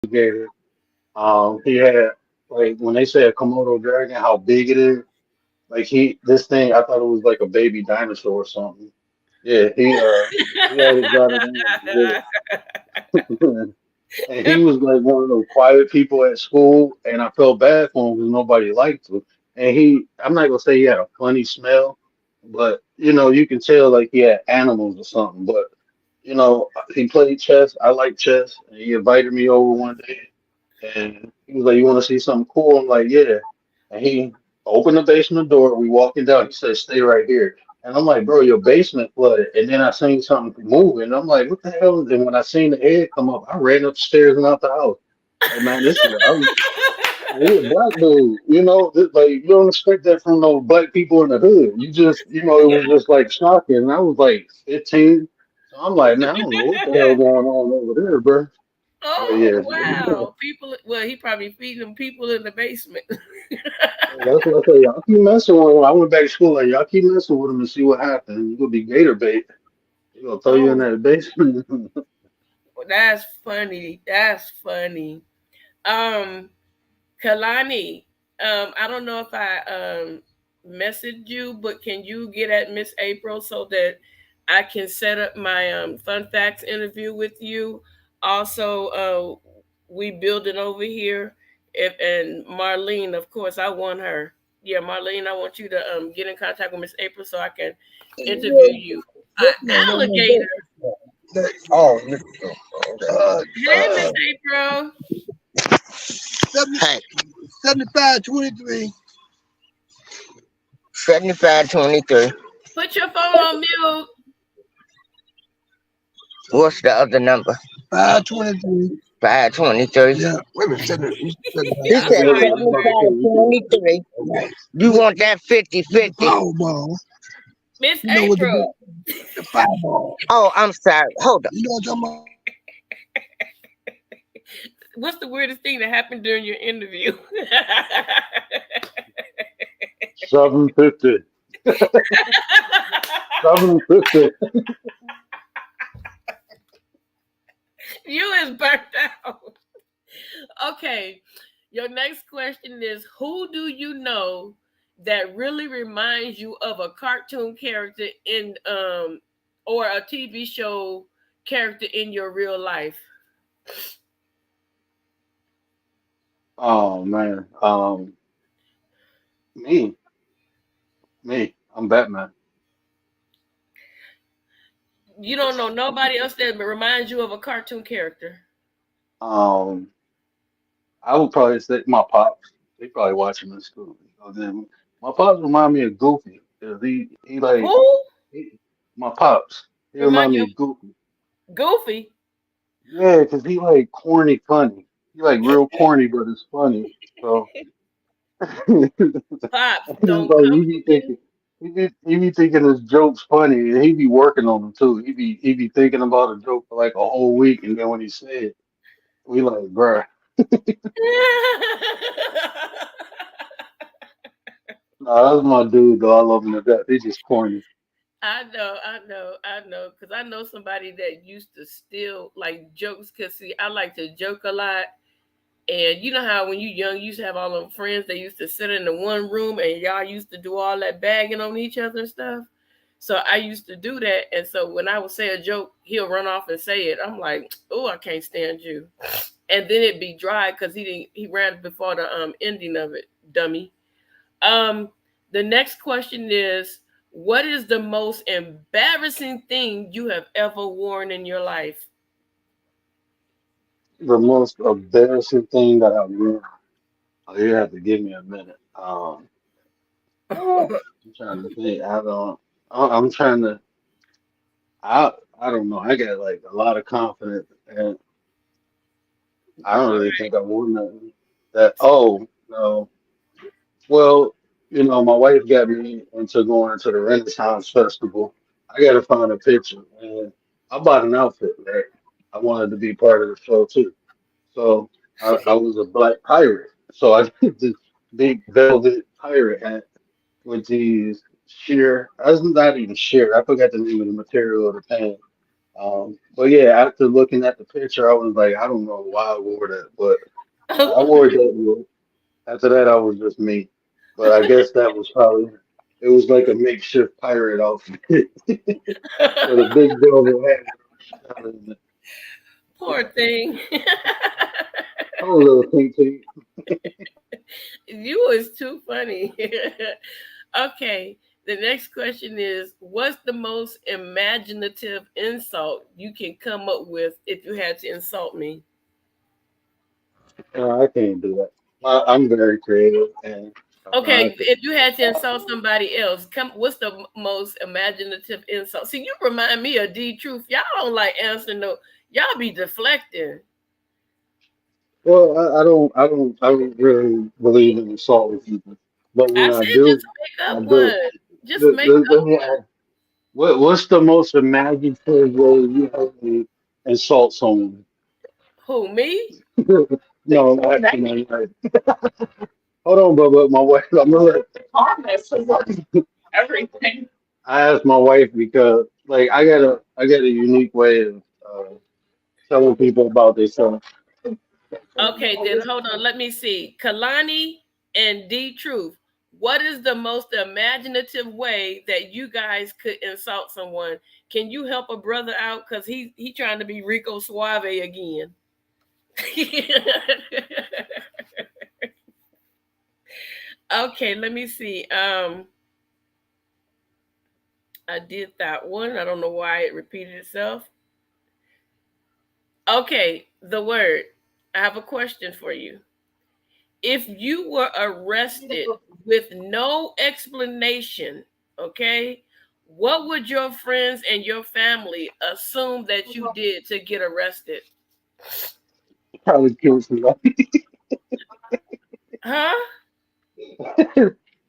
alligator. He had like when they say a Komodo dragon, how big it is. Like this thing, I thought it was like a baby dinosaur or something. Yeah, he always got it in. Yeah. And he was like one of those quiet people at school, and I felt bad for him because nobody liked him. And I'm not gonna say he had a funny smell, but you can tell like he had animals or something. But he played chess. I like chess, and he invited me over one day, and he was like, "You want to see something cool?" I'm like, "Yeah." And he opened the basement door. We walking down. He said, "Stay right here." And I'm like, "Bro, your basement flooded." And then I seen something moving. I'm like, "What the hell?" And when I seen the head come up, I ran upstairs and out the house. Like, man, this is he a black dude. Like you don't expect that from no black people in the hood. You just, it was just like shocking. And I was like 15. So I'm like, man, I don't know what the hell going on over there, bro. But Oh yeah. wow! People. Well, he probably feeding them people in the basement. That's what I say. Y'all keep messing with him. I went back to school and y'all keep messing with him and see what happens. You gonna be gator bait. He gonna throw you in Oh, that basement. that's funny. That's funny. Um, Kalani, I don't know if I messaged you, but can you get at Miss April so that I can set up my fun facts interview with you? Also, we building over here. If and Marlene, of course, I want her. Yeah, Marlene, I want you to get in contact with Miss April so I can interview you. Alligator. Oh, Hey, Miss April. 75-23. 75-23. Put your phone on mute. What's the other number? 523. 523. Yeah. Wait a minute. He I'm said sorry. 75-23. You want that 50-50? Powerball. Miss You know what April. the fireball. Oh, I'm sorry. Hold up. You know what I'm talking about? What's the weirdest thing that happened during your interview? 750. 750. You is burnt out. Okay. Your next question is, who do you know that really reminds you of a cartoon character in or a TV show character in your real life? Oh man. Me. Me. I'm Batman. You don't know nobody else that reminds you of a cartoon character. Um, I would probably say my pops. They probably watching this too. Then my pops remind me of Goofy. 'Cause he like Who my pops. He remind remind me you of Goofy. of Goofy? Yeah, because he like corny funny. He like real corny, but it's funny. So Pops, it's don't like come for me. he be thinking his jokes funny, and he be working on them too. He be thinking about a joke for like a whole week, and then when he say it, we like, bruh. Nah, that's my dude though. I love him to death. He's just corny. I know, because I know somebody that used to steal like jokes. Cause see, I like to joke a lot, and you know how when you young, you used to have all them friends that used to sit in the one room, and y'all used to do all that bagging on each other and stuff. So I used to do that, and so when I would say a joke, he'll run off and say it. I'm like, oh, I can't stand you, and then it'd be dry because he ran before the ending of it, dummy. Um, the next question is, what is the most embarrassing thing you have ever worn in your life? The most embarrassing thing that I've done. Oh, you have to give me a minute. I'm trying to think. I'm trying to. I don't know. I got like a lot of confidence, and I don't really think I won nothing. That no. Well, my wife got me into going to the Renaissance Festival. I got to find a picture, and I bought an outfit, right? I wanted to be part of the show too. So I was a black pirate. So I did this big velvet pirate hat with these sheer, I was not even sheer, I forgot the name of the material of the pants. But yeah, after looking at the picture, I was like, I don't know why I wore that, but I Oh, wore it that year. After that, I was just me. But I guess that was probably it was like a makeshift pirate outfit with a big velvet hat and poor thing. a little pink tee. You was too funny. Okay, the next question is, what's the most imaginative insult you can come up with if you had to insult me? I can't do that. I'm very creative, and I Okay, could. if you had to insult somebody else, come. What's the most imaginative insult? See, you remind me of D Truth. Y'all don't like answering no. Y'all be deflecting. Well, I don't really believe in insulting people, but I when I said do, just make I up do. one. Just make Let up me ask, what's the most imaginative way you have to insult someone? one. Who, me? No, actually, hold on, Bubba, my wife. I'm gonna everything. I asked my wife because, like, I got a unique way of telling people about themselves. Okay, then hold on. Let me see. Kalani and D Truth. What is the most imaginative way that you guys could insult someone? Can you help a brother out? Cause he trying to be Rico Suave again. Okay, let me see. I did that one. I don't know why it repeated itself. Okay, the word. I have a question for you. If you were arrested with no explanation, okay, what would your friends and your family assume that you did to get arrested? Probably kill somebody. Huh?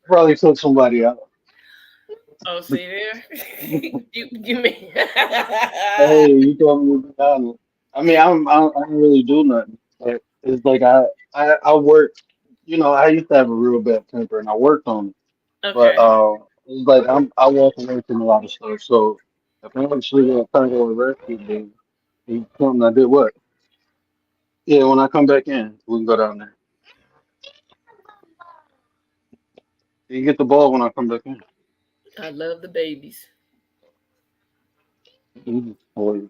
Probably took somebody out. Oh, see there? You mean Hey, you told me to be honest. I mean, I don't really do nothing. But it's like I work. You know, I used to have a real bad temper, and I worked on it. But okay. it's like I walk away from a lot of stuff. So if I'm actually gonna turn to a rescue, then it's something I did. What? Yeah, when I come back in, we can go down there. You can get the ball when I come back in. I love the babies. Or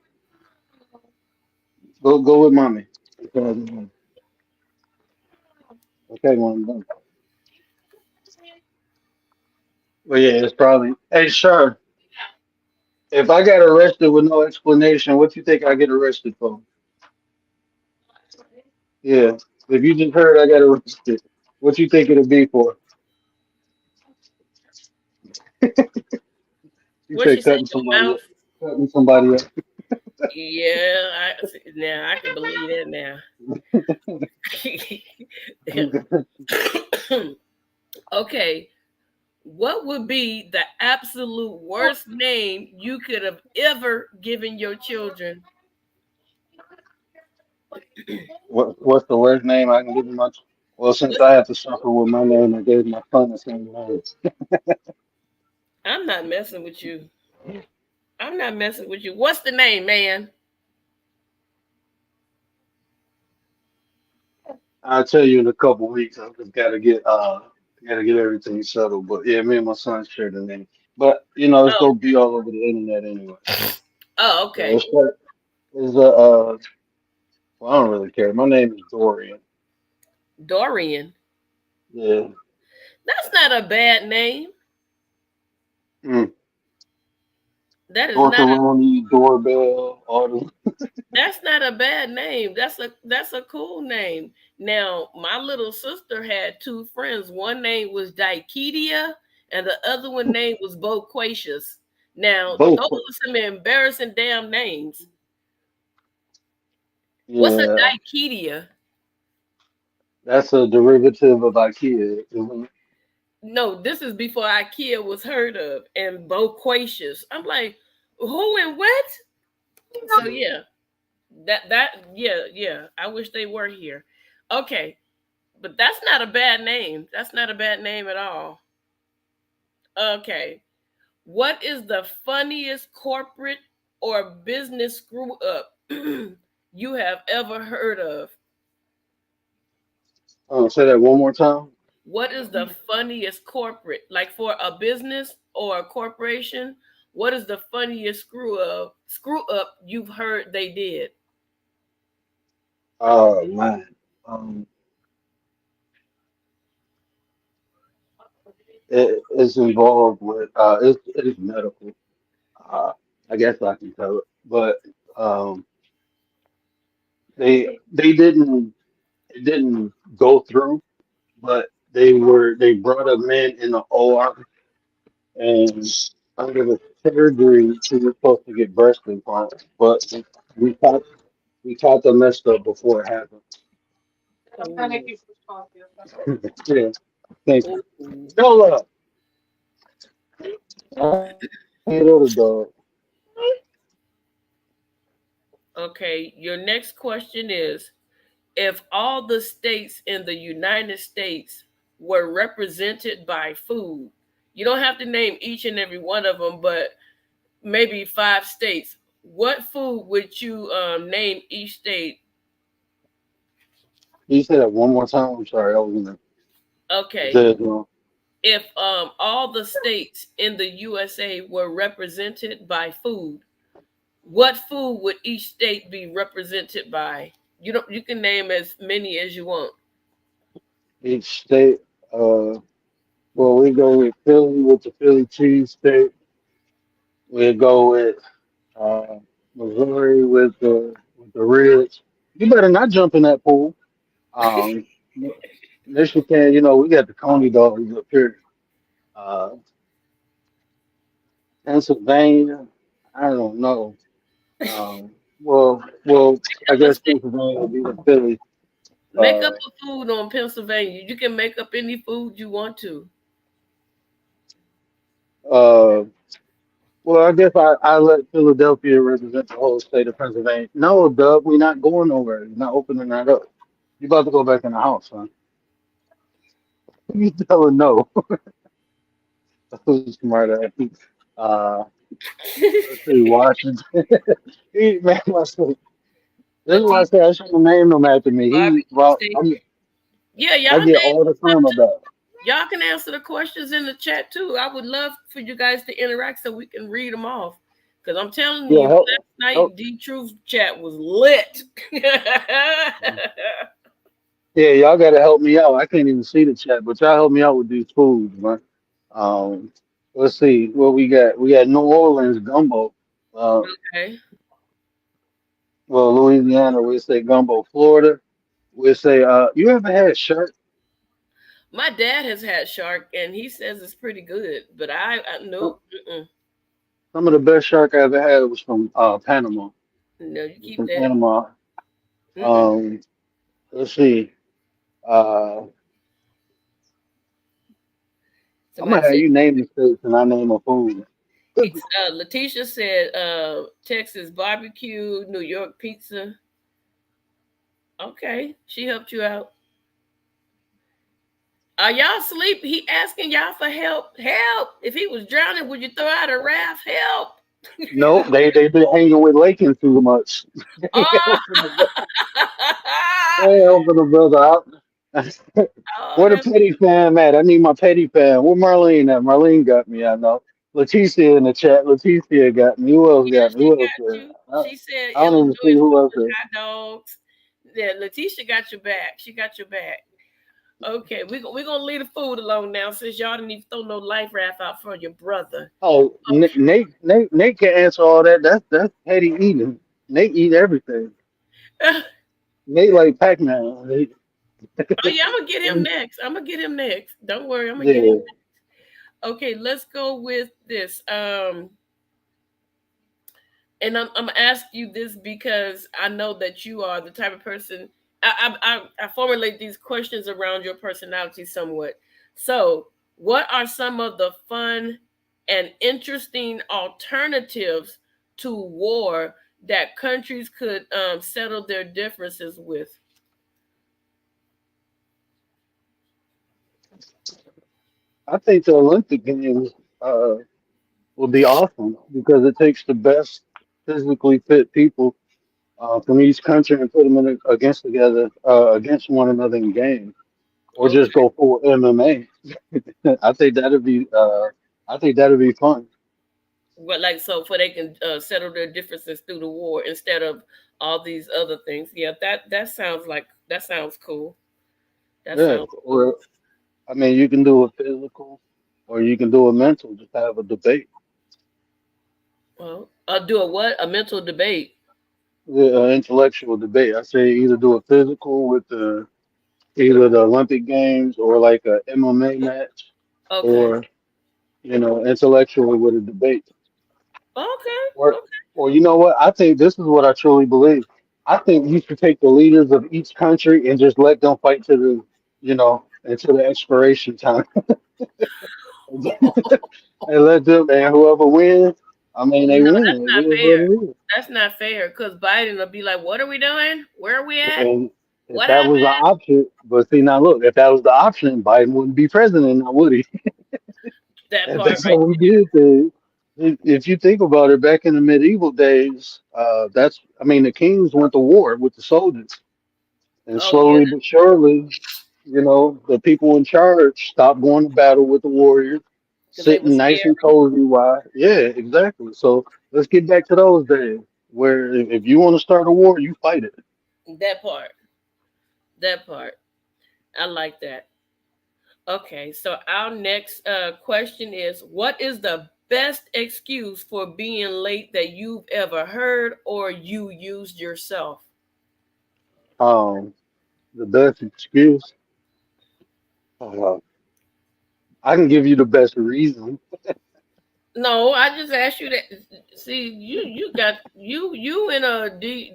go with mommy. Okay, when I'm done. But yeah, it's probably. Hey, sure. If I got arrested with no explanation, what you think I get arrested for? Yeah. If you just heard I got arrested, what you think it'll be for? You What she said said, cutting your somebody up. mouth? Cutting somebody up. Yeah, now I can believe that now. Okay, what would be the absolute worst name you could have ever given your children? What's the worst name I can give you much? Well, since What? I had to suffer with my name, I gave my son the same name. I'm not messing with you. I'm not messing with you. What's the name, man? I'll tell you in a couple weeks. I just gotta get everything settled. But yeah, me and my son share the name. But you know, it's Oh, gonna be all over the internet anyway. oh, So okay. it's well, I don't really care. My name is Dorian. Dorian. Yeah. That's not a bad name. Mm. That is not a Dorkaroni, doorbell, all the that's not a bad name. That's a cool name. Now, my little sister had two friends. One name was Dikedia and the other one name was Boquacious. Now, both. those are some embarrassing damn names. What's a Yeah, Dikedia? that's a derivative of IKEA. No, this is before IKEA was heard of, and Boquacious. I'm like, who and what? So yeah, yeah. I wish they were here. Okay, but that's not a bad name. That's not a bad name at all. Okay, what is the funniest corporate or business screw up you have ever heard of? Say that one more time. What is the funniest corporate, like for a business or a corporation? What is the funniest screw up you've heard they did? Oh man, um, it's involved with it's medical. Uh, I guess I can tell it, but um, they didn't it didn't go through, but they brought a man in the OR and under the surgery she was supposed to get breast implants, but we thought we caught them messed up before it happened. Ooh, Yeah, thank you. ooh. No, little dog. Okay, your next question is, if all the states in the United States were represented by food, you don't have to name each and every one of them, but maybe 5 states. What food would you name each state? Can you say that one more time? I'm sorry, I was in the Okay, dead zone. if all the states in the USA were represented by food, what food would each state be represented by? You can name as many as you want. Each state, well, we go with Philly with the Philly cheesesteak. We go with uh, Missouri with the ribs. You better not jump in that pool. Um, Michigan, we got the Coney dogs up here. Uh, Pennsylvania, I don't know. Well, I I'm gonna guess say, Pennsylvania would be the Philly. make up Uh, a food on Pennsylvania. You can make up any food you want to. uh, well, I guess I let Philadelphia represent the whole state of Pennsylvania. No, Doug, we're not going nowhere. You're not opening that up. You about to go back in the house, huh? You tell her no. Who's smart ass? Uh, let's see, Washington. Man, this is why I Latif, say I shouldn't name him after me. barbecue steak. Yeah, I y'all get name all the some stuff time too. about. Y'all can answer the questions in the chat too. I would love for you guys to interact so we can read them off. Because I'm telling Yeah, you, help, last help. night D Truth chat was lit. Yeah, y'all got to help me out. I can't even see the chat, but y'all help me out with these foods, man. Um, let's see what we got. We got New Orleans gumbo. Uh, Okay. well, Louisiana, we say gumbo. Florida, we say. You ever had shark? My dad has had shark and he says it's pretty good, but I Some, nope. Mm-mm. some of the best shark I ever had was from Panama. No, you keep From that. Panama. Mm-mm. Um, let's see. Uh, I'm Somebody gonna have said you name the states and I name a food. Letitia said Texas barbecue, New York pizza. Okay, she helped you out. Are y'all asleep? He asking y'all for help. Help! If he was drowning, would you throw out a raft? Help! No, they been hanging with Lakin too much. Oh, They helping the brother out. oh, Where the that's petty fam at? I need my petty fam. Where Marlene at? Marlene got me, I know. Leticia in the chat. Leticia got me. Who else yeah. got me? She Who else got there? you. She said I don't even see Illinois is who full else with there. hot dogs. Yeah, Letitia got your back. She got your back. Okay, we gonna leave the food alone now since y'all didn't even throw no life raft out for your brother. Oh, Nate can answer all that. That's petty eating. Nate eat everything. Oh Nate like Pac-Man. yeah, I'm gonna get him next. I'm gonna get him next. Don't worry, I'm gonna get him. Yeah. Okay, let's go with this. And I'm ask you this because I know that you are the type of person. I formulate these questions around your personality somewhat. So, what are some of the fun and interesting alternatives to war that countries could settle their differences with? I think the Olympic Games uh, would be awesome because it takes the best. physically fit people from each country and put them against together against one another in game, or just Okay. go full MMA. I think that'd be I think that'd be fun. But like so, for they can settle their differences through the war instead of all these other things. Yeah, that sounds like that sounds cool. That Yeah, sounds cool. or I mean, you can do a physical, or you can do a mental. Just have a debate, Well, do a what? A mental debate. intellectual debate. I say either do a physical with the either the Olympic Games or like a MMA match, Okay. or intellectually with a debate. Okay. Or, Okay. or you know what? I think this is what I truly believe. I think you should take the leaders of each country and just let them fight to until the expiration time, and let them, and whoever wins, I mean, they No, win. that's It not is fair. what it That's not fair because Biden will be like, "What are we doing? Where are we is. at? And if What that was happened?" the option, but see now, look, if that was the option, Biden wouldn't be president, now would he? That If part that's right. how we did things. If you think about it, back in the medieval days, I mean, the kings went to war with the soldiers. And Oh yeah, slowly but surely, the people in charge stopped going to battle with the warriors, because they were sitting nice and scary. cozy. Why? Yeah, exactly. So let's get back to those days where if you want to start a war, you fight it. That part. That part. I like that. Okay, so our next question is, what is the best excuse for being late that you've ever heard or you used yourself? Um, the best excuse, uh, I can give you the best reason. No, I just asked you that. See, you got you and D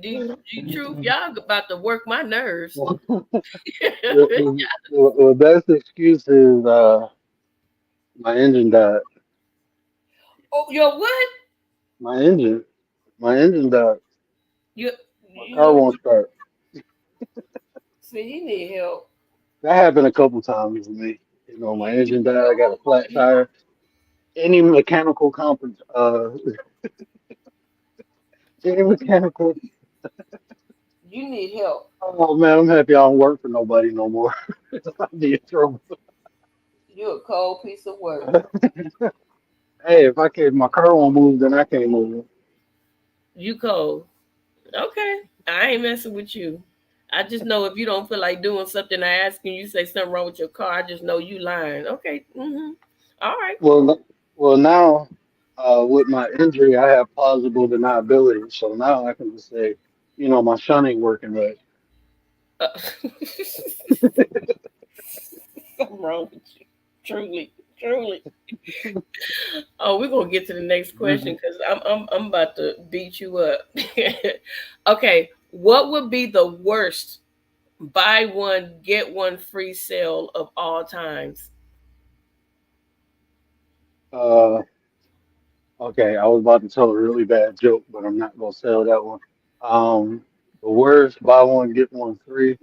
Truth. Y'all about to work my nerves. The best excuse is my engine died. Oh, yo, what? My engine, my engine died. You My you car know won't start. see, he need help. That happened a couple times with me. My You engine died. I got a know flat tire. Any mechanical comp, any mechanical. you need help. Oh man, I'm happy I don't work for nobody no more. I'd be in trouble. You a cold piece of work. Hey, if I can't, my car won't move, then I can't move. You cold. Okay, I ain't messing with you. I just know if you don't feel like doing something, I ask you, you say something wrong with your car. I just know you lying. Okay. All right. Well, now with my injury, I have plausible deniability. So now I can just say, my shun ain't working right. Uh, something wrong with you. Truly, truly. Oh, we're gonna get to the next question Mhm. because I'm about to beat you up. Okay, what would be the worst buy one get one free sale of all times? Uh, okay, I was about to tell a really bad joke, but I'm not gonna sell that one. Um, the worst buy one get one free.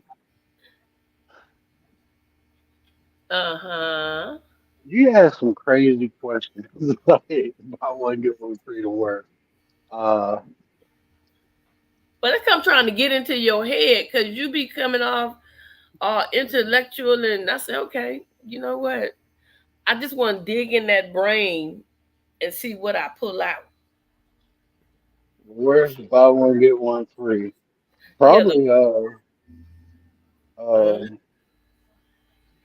Uh huh. You ask some crazy questions. Like, buy one get one free to work. Uh, But I come trying to get into your head because you be coming off all intellectual, and I say, okay, you know what? I just want to dig in that brain and see what I pull out. worst buy one get one free. Yeah. Probably. Uh, Um,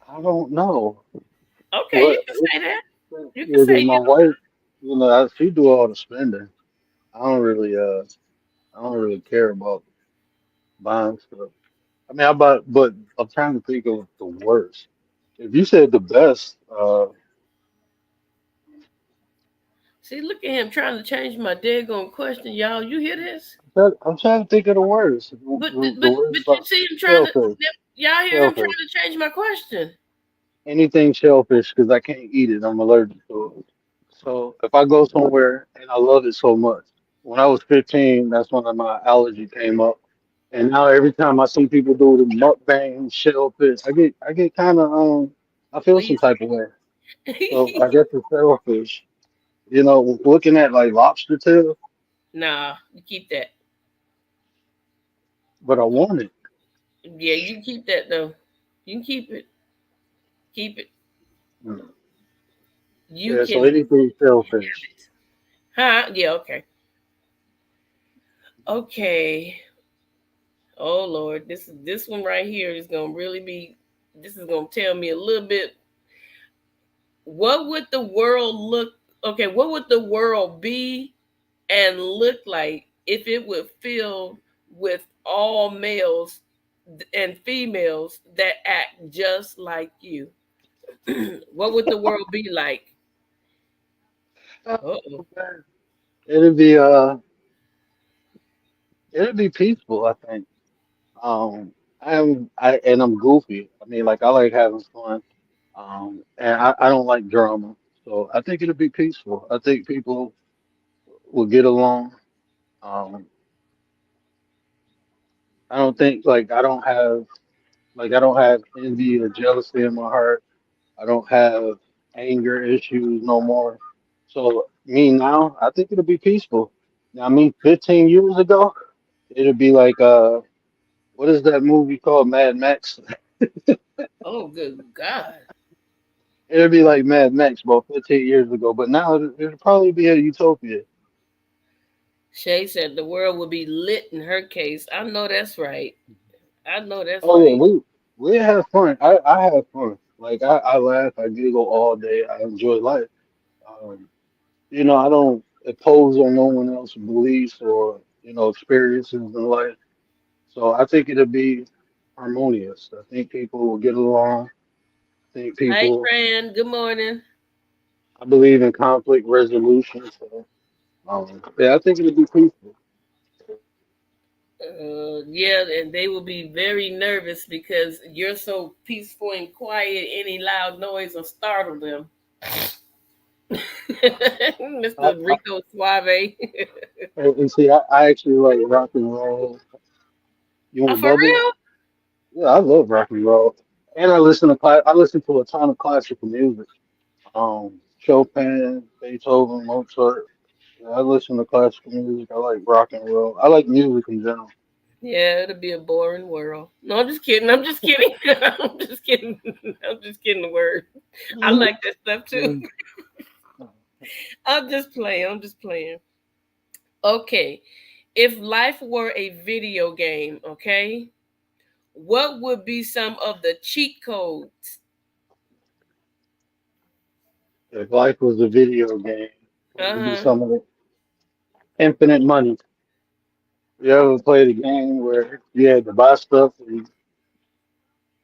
I don't know. okay, What? you can say that. You can Yeah, say because you. my wife, she do all the spending. I don't really, care about buying stuff. I mean, but I'm trying to think of the worst. If you said the best, See, look at him trying to change my daggone question, y'all. You hear this? I'm trying to think of the worst. The worst But you about see him trying to. shellfish, Y'all hear him trying shellfish, to change my question. anything shellfish because I can't eat it. I'm allergic to it. So if I go somewhere and I love it so much, when I was 15, that's when my allergy came up. And now every time I see people do the mukbang shellfish, I get kind of I feel some Please. type of way. So I guess the shellfish, looking at like lobster tail. Nah, you keep that. but I want it. Yeah, you can keep that though. You can keep it. Keep it. Mm. You Yeah, so can anything have shellfish. it. Huh? Yeah, okay. Okay. Oh Lord, this one right here is gonna really be. This is gonna tell me a little bit. What would the world look? Okay, what would the world be and look like if it would fill with all males and females that act just like you? What would the world be like? Uh-oh. It'd be it'd be peaceful, I think. I'm goofy. I mean, like I like having fun. And I don't like drama. So I think it'd be peaceful. I think people will get along. Um, I don't think I don't have envy or jealousy in my heart. I don't have anger issues no more. So me now, I think it'll be peaceful. Now me 15 years ago, it'd be like what is that movie called? Mad Max. Oh, good God. It'd be like Mad Max about 15 years ago. But now it'd probably be a utopia. Shay said the world would be lit in her case. I know that's right. I know that's Oh yeah, right. we have fun. I have fun. Like I laugh, I giggle all day. I enjoy life. Um, I don't impose on no one else's beliefs or experiences in life. So I think it'll be harmonious. I think people will get along. I think Hi, people. Fran. Good morning. I believe in conflict resolution. So yeah, I think it'll be peaceful. Yeah, and they will be very nervous because you're so peaceful and quiet. Any loud noise will startle them. I, Mr. I, Rico Suave. and see, I actually like rock and roll. You Oh, want for bubble? real? Yeah, I love rock and roll. And I listen to a ton of classical music. Chopin, Beethoven, Mozart. Yeah, I listen to classical music. I like rock and roll. I like music in general. Yeah, it'll be a boring world. No, I'm just kidding. I'm just kidding. I'm just kidding. I'm just kidding the word. I like that stuff too. Mm. I'm just playing. I'm just playing. Okay. If life were a video game, okay, what would be some of the cheat codes? If life was a video game, what would be Uh-huh. some of the infinite money? You ever played a game where you had to buy stuff?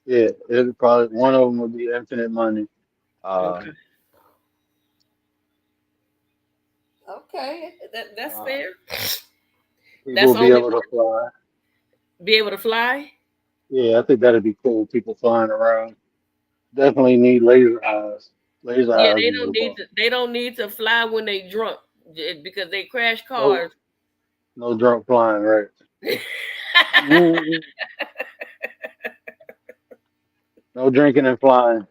Yeah, it probably one of them would be infinite money. Uh, Okay. Okay. That's uh, fair. People That's will be only able to fly. be able to fly. Yeah, I think that'd be cool. People flying around. Definitely need laser eyes. Laser Yeah, eyes is the bomb. they don't need to fly when they drunk because they crash No, cars. no drunk flying, right? Mm, no drinking and flying.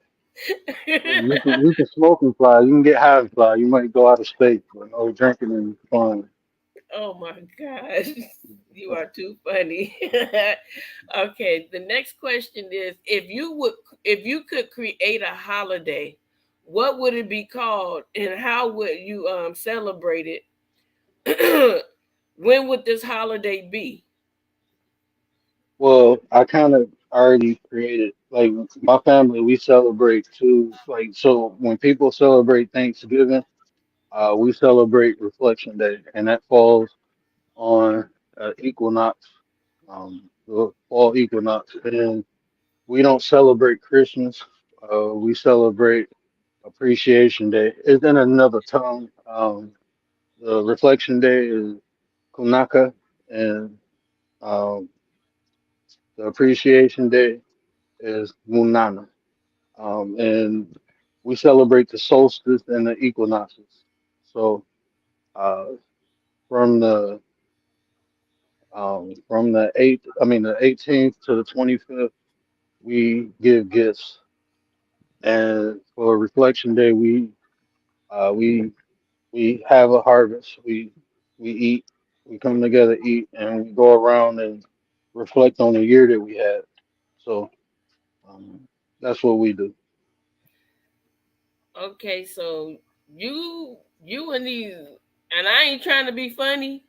You can smoke and fly. You can get high and fly. You might go out of space, but no drinking and flying. Oh my gosh. You are too funny. Okay, the next question is if you could create a holiday, what would it be called and how would you celebrate it? When would this holiday be? Well, I kind of already created like my family. We celebrate too. Like so, when people celebrate Thanksgiving, we celebrate Reflection Day, and that falls on equinox, the fall equinox. And we don't celebrate Christmas. We celebrate Appreciation Day. It's in another tongue. The Reflection Day is Kunaka, and um, the Appreciation Day is Munana. And we celebrate the solstice and the equinoxes. So uh, from the the 18th to the 25th, we give gifts, and for Reflection Day, uh, we we have a harvest. We eat. We come together, eat, and we go around and reflect on the year that we had. So um, that's what we do. Okay, so you and these, and I ain't trying to be funny,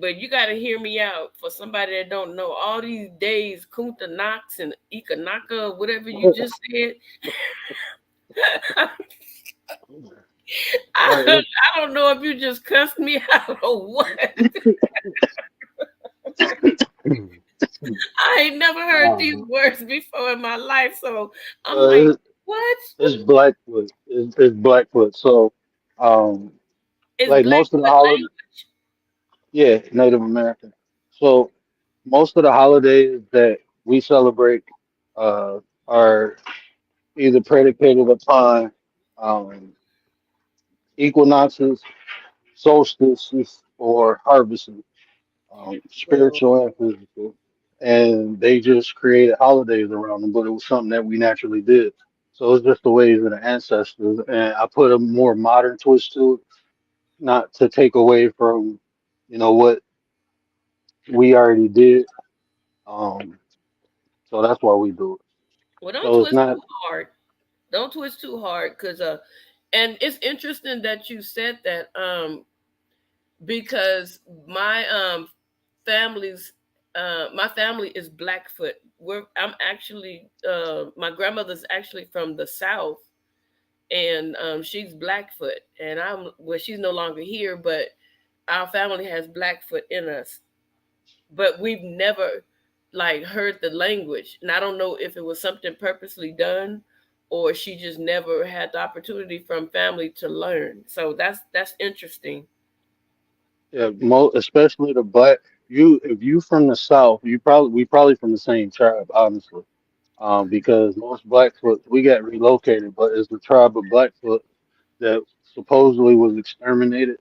but you got to hear me out. For somebody that don't know, all these days, Kunta Knox and Ikanaka, whatever you just said, Uh, I don't know if you just cussed me out or what. I ain't never heard these uh, words before in my life, so I'm like, it's, what? it's Blackfoot. It's Blackfoot. So, um, Is like most of the Blackfoot holidays, language? yeah, Native American. So most of the holidays that we celebrate uh, are either predicated upon um, equinoxes, solstices, or harvesting, Oh, spiritual and physical. And they just created holidays around them, but it was something that we naturally did. So it's just the ways of the ancestors. And I put a more modern twist to it, not to take away from, what we already did. Um, so that's why we do it. well, don't So it's twist not, too hard. Don't twist too hard, cause and it's interesting that you said that, because family's my family is Blackfoot. I'm actually my grandmother's actually from the South, and she's Blackfoot, and she's no longer here, but our family has Blackfoot in us, but we've never like heard the language, and I don't know if it was something purposely done or she just never had the opportunity from family to learn. So that's interesting. yeah, especially the black. If you from the South, we probably from the same tribe, honestly. Because most Blackfoot we got relocated, but it's the tribe of Blackfoot that supposedly was exterminated.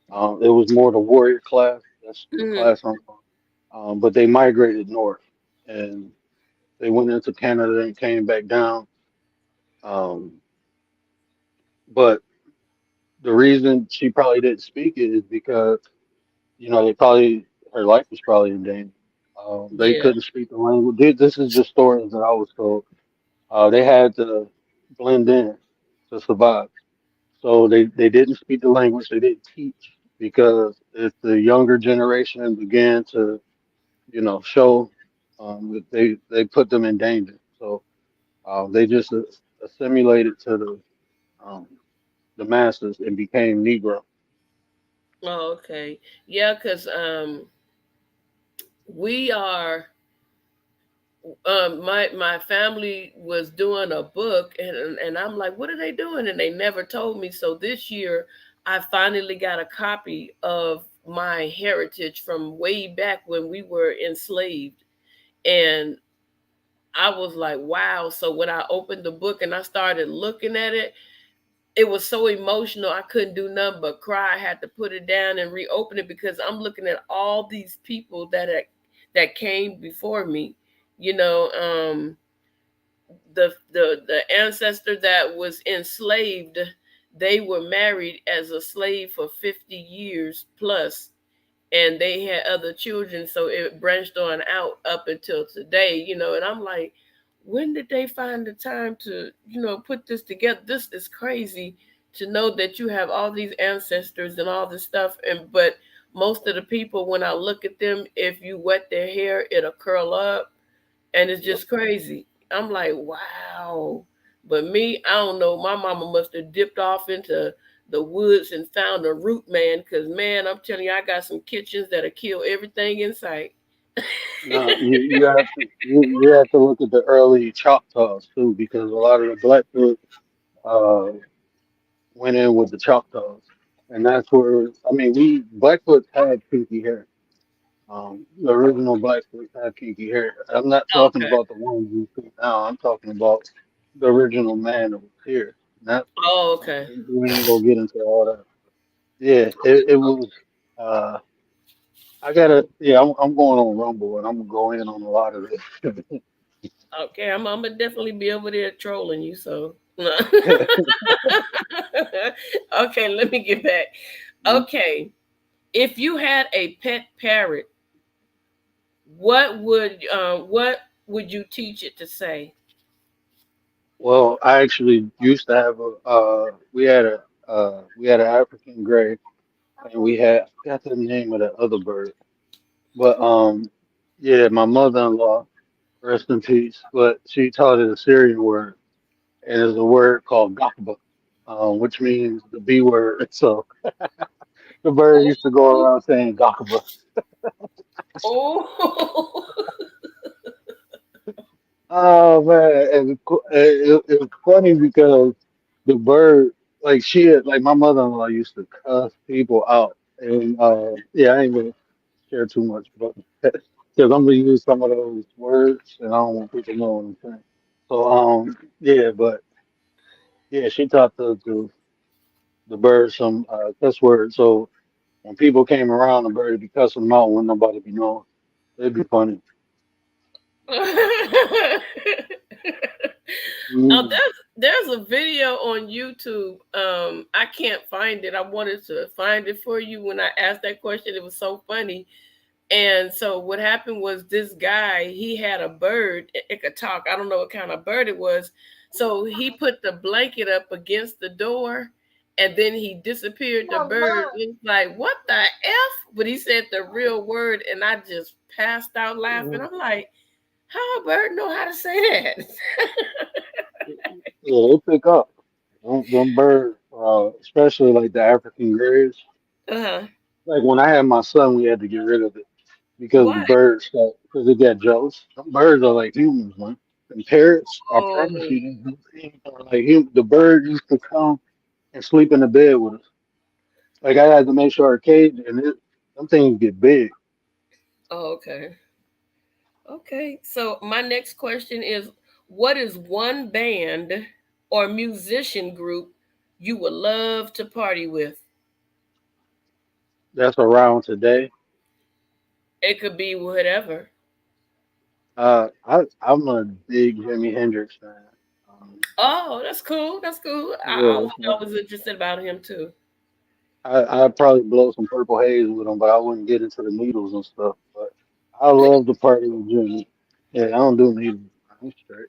It was more the warrior class. That's the Hmm. class I'm from. But they migrated north and they went into Canada and came back down. Um, but the reason she probably didn't speak it is because they probably her life was probably in danger. They Yeah. couldn't speak the language. This is just stories that I was told. They had to blend in to survive. So they didn't speak the language. They didn't teach because if the younger generation began to, show that they put them in danger. So they just assimilated to um, the masses and became Negro. Oh, okay. Yeah, because we are my family was doing a book, and I'm like, what are they doing? And they never told me. So this year I finally got a copy of my heritage from way back when we were enslaved. And I was like, wow. So when I opened the book and I started looking at it, it was so emotional. I couldn't do nothing but cry. I had to put it down and reopen it because I'm looking at all these people that came before me. You know, the ancestor that was enslaved, they were married as a slave for 50 years plus, and they had other children, so it branched on out up until today. And I'm like, when did they find the time to put this together? This is crazy to know that you have all these ancestors and all this stuff, and but most of the people, when I look at them, if you wet their hair, it'll curl up, and it's Yep. just crazy. I'm like, wow. But me, I don't know. My mama must have dipped off into the woods and found a root man, because man, I'm telling you, I got some kitchens that'll kill everything in sight. No, you have to look at the early Choctaws too, because a lot of the Blackfoot uh, went in with the Choctaws, and that's where I mean we Blackfoot had kinky hair. The original Blackfoot had kinky hair. I'm not talking Okay. about the ones you see now. I'm talking about the original man that was here. Not Oh, okay. we ain't gonna get into all that. Yeah, it was. Uh, I'm going on Rumble and I'm gonna go in on a lot of this. Okay, I'm gonna definitely be over there trolling you. So, okay, let me get back. Okay, If you had a pet parrot, what would you teach it to say? Well, I actually used to have a we had an African gray, and we had I forgot the name of the other bird, but yeah, my mother-in-law, rest in peace, but she taught it a Syrian word, and it's a word called gakba, which means the B word. So the bird used to go Oh, around saying gakba. oh. Oh man, and it was funny because the bird, like like my mother-in-law used to cuss people out, and yeah, I ain't gonna share too much, but because I'm gonna use some of those words, and I don't want people to know what I'm saying. So yeah, but yeah, she taught the bird some cuss words. So when people came around, the bird would be cussing them out when nobody be knowing. It'd be funny. Oh, Mm. there's a video on YouTube. I can't find it. I wanted to find it for you when I asked that question. It was so funny. And so what happened was this guy, he had a bird. It could talk. I don't know what kind of bird it was. So he put the blanket up against the door and then he disappeared the bird. It's like, what the F? But he said the real word and I just passed out laughing. I'm like, how a bird know how to say that? Yeah, they pick up. Them birds, especially like the African grays. Uh-huh. Like when I had my son, we had to get rid of it because the Why? birds, because it got jealous. Some birds are like humans, man. And parrots, I promise Oh, you, these are like the bird used to come and sleep in the bed with us. Like I had to make sure our cage and them things get big. oh, okay. Okay. So my next question is, what is one band or musician group you would love to party with? That's around today. It could be whatever. I'm a big Jimi Hendrix fan. Oh, that's cool. That's cool. Yeah, I was interested about him too. I'd probably blow some purple haze with them, but I wouldn't get into the needles and stuff. But I love the party with Jimmy. Yeah, I don't do needles. I'm straight.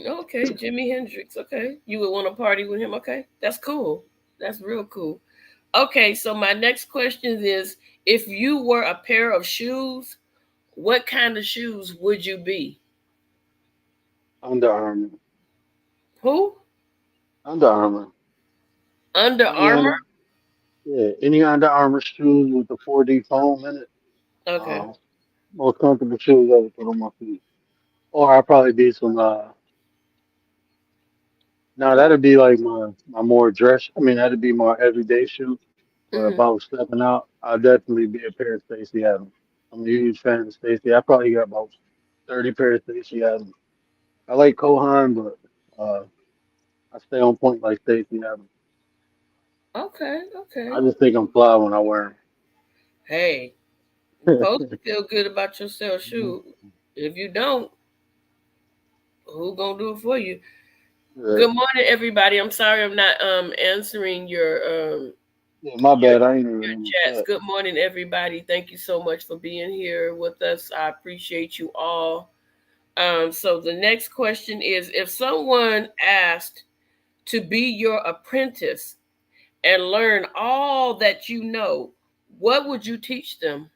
Okay, Jimi Hendrix. Okay. You would want to party with him. Okay. That's cool. That's real cool. Okay, so my next question is, if you were a pair of shoes, what kind of shoes would you be? Under Armour. Who? Under Armour. Under Any Armour? under any Under Armour shoes with the 4D foam in it. Okay. Uh, Most comfortable shoes I ever put on my feet. Or I'd probably be some now Oh, that'd be like my more dress. I mean that'd be my everyday shoe. But if hmm. I was stepping out, I'd definitely be a pair of Stacy Adams. I'm a huge fan of Stacy. I probably got about 30 pairs of Stacy Adams. I like Kohan, but I stay on point like Stacy Adams. Okay, I okay. just think I'm fly when I wear Hey, you them. supposed to feel good about yourself, shoot. If you don't, who gonna do it for you? Yeah, Good morning, everybody. I'm sorry I'm not answering yeah, my your bad. I ain't even your in the chats. chat. Good morning, everybody. Thank you so much for being here with us. I appreciate you all. So the next question is, if someone asked to be your apprentice and learn all that you know, what would you teach them?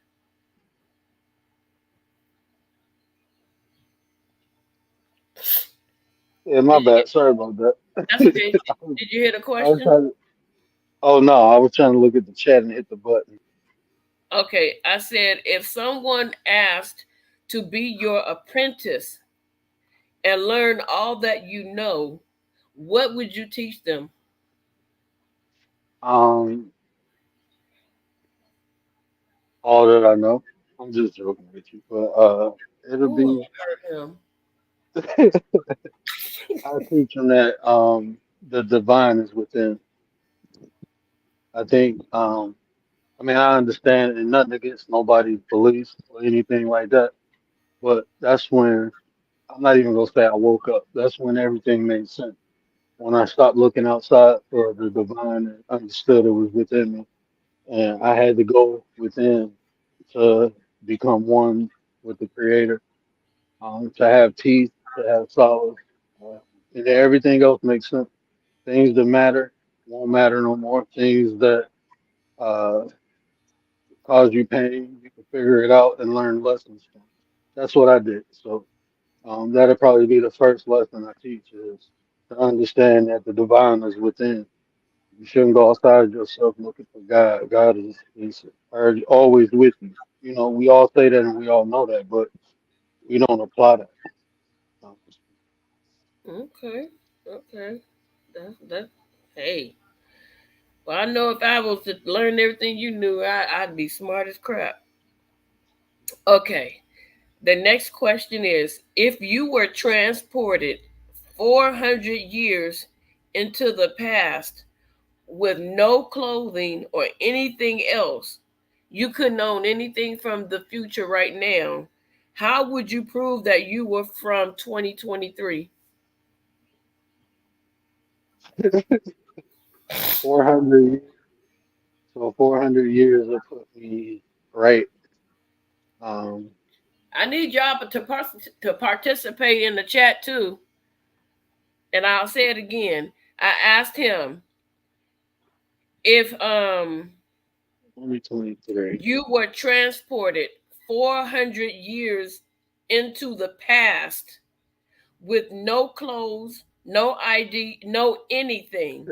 Yeah, my Did you bad. Sorry about that. That's okay. was, Did you hear the I was question? trying to, oh no, I was trying to look at the chat and hit the button. Okay, I said if someone asked to be your apprentice and learn all that you know, what would you teach them? Um, all that I know. I'm just joking with you, but it'll Ooh, be. I heard him. I teach them that the divine is within. I think I mean I understand and nothing against nobody's beliefs or anything like that, but that's when I'm not even gonna say I woke up. That's when everything made sense. When I stopped looking outside for the divine and understood it was within me. and I had to go within to become one with the Creator. To have teeth, to have solids, uh, and then everything else makes sense. Things that matter won't matter no more. Things that uh, cause you pain, you can figure it out and learn lessons from. That's what I did. So that'll probably be the first lesson I teach is to understand that the divine is within. You shouldn't go outside yourself looking for God. God is always with you. You know, we all say that and we all know that, but we don't apply that. Um, Okay. Okay. That. Hey. Well, I know if I was to learn everything you knew, I'd be smart as crap. Okay. The next question is, if you were transported 400 years into the past with no clothing or anything else, you couldn't own anything from the future right now, how would you prove that you were from 2023? 400, so 400 years will put me right. Um, I need y'all to participate in the chat too. And I'll say it again. I asked him if 2023. you were transported 400 years into the past with no clothes, no ID, no anything,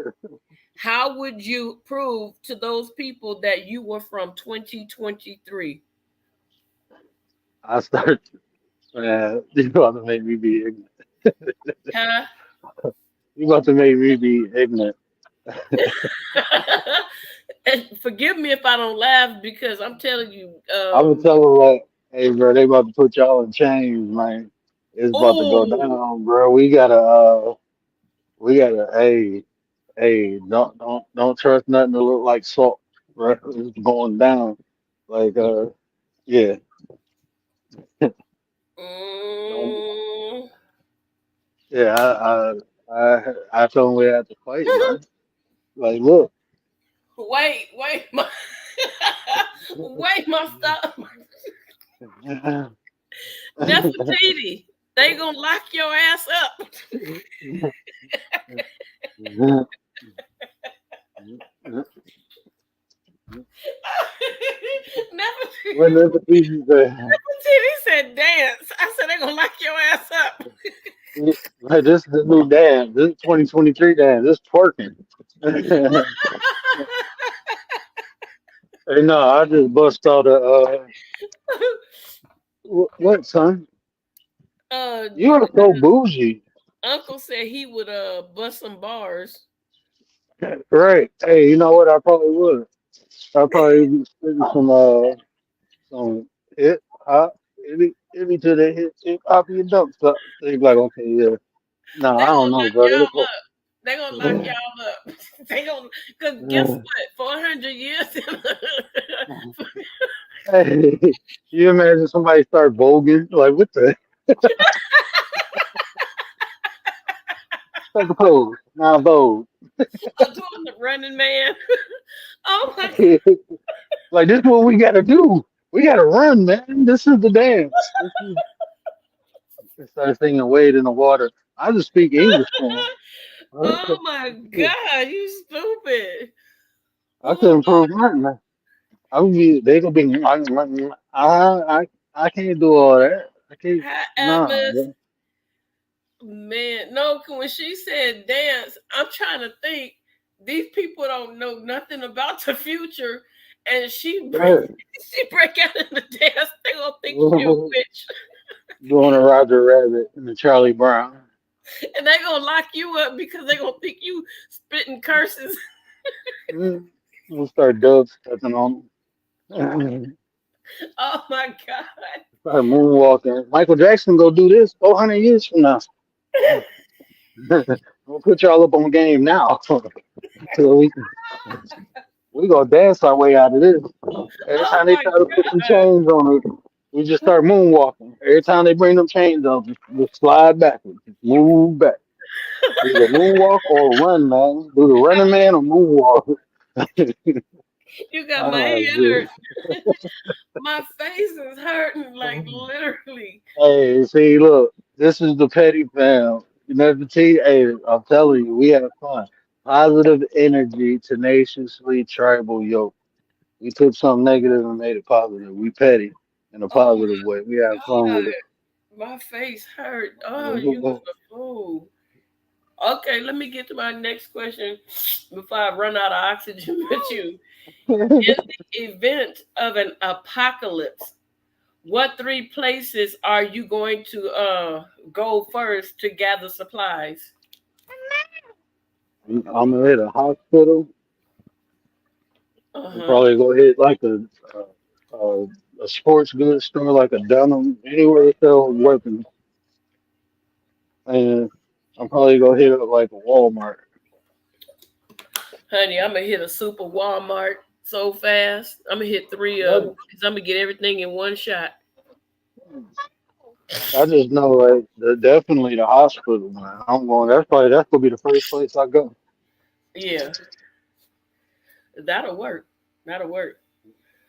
how would you prove to those people that you were from 2023? I start, you about to make me be ignorant. Huh? You about to make me be ignorant. And forgive me if I don't laugh because I'm telling you, I would tell them like, hey, bro, they about to put y'all in chains, man. It's about to go oh, down, bro. Hey, hey, don't trust nothing that look like salt, bro. It's going down. Like, yeah, don't, mm, yeah. I told them we had to fight, man. Like, look. wait, my, wait, my stuff, Nefertiti, they gonna lock your ass up. What Nefertiti, the people say? Nefertiti said dance. I said they gonna lock your ass up. Like, this is the new dance. This is 2023 dance. This twerking. Hey, no, I just bust out a what, son? uh, You are so bougie, Uncle said he would bust some bars. right? Hey, you know what? I probably would. I probably be spitting some hip hop, maybe to the hip hop your dump stuff. They be like, okay, yeah. No, They I don't gonna know, lock bro. y'all They go. up. They gonna lock y'all up. They gonna, cause guess what? 400 years. Hey, you imagine somebody start voguing? Like, what the? Take a pose. Now vogue. I'm doing the Running Man. Oh my Like, this is what we gotta do. We gotta run, man. This is the dance. This is. I started singing "Wade in the Water." I just speak English for oh him. my God, you stupid. I Oh, couldn't prove nothing. Man. I would be. They gonna be. I can't do all that. I can't. hi Nah. Atlas. Man, no, when she said dance, I'm trying to think. These people don't know nothing about the future, and Right. she break out in the dance. They gonna think she a witch, Doing a Roger Rabbit and a Charlie Brown. and they gonna lock you up because they gonna think you spitting curses. We'll start dub stepping on them. Oh my God! Start moonwalking. Michael Jackson go do this 400 years from now. We'll put y'all up on game now. So we gonna dance our way out of this. Every Oh time they my try to put some God! chains on it, we just start moonwalking. Every time they bring them chains on, just slide backwards. Just move back. Either moonwalk or run, man. Do the running man or moonwalk. You got my Oh, head hurt. shit. My face is hurting, like literally. Hey, see, look, this is the petty fam. You know, the T, hey, I'm telling you, we have fun. Positive energy, tenaciously tribal yoke. We took something negative and made it positive. We petty in a Oh positive way. We have fun God, with it. my face hurt. Oh, you was a fool. Okay, let me get to my next question before I run out of oxygen with you. In the event of an apocalypse, what three places are you going to go first to gather supplies? I'm gonna hit a hospital Uh and huh. probably go hit like a, a sports goods store, like a Dunham, anywhere they sell weapons. And I'm probably gonna hit up like a Walmart. Honey, I'm gonna hit a super Walmart so fast. I'm gonna hit three of them What? because I'm gonna get everything in one shot. I just know like definitely the hospital, man. I'm going. That's gonna be the first place I go. Yeah, that'll work. That'll work.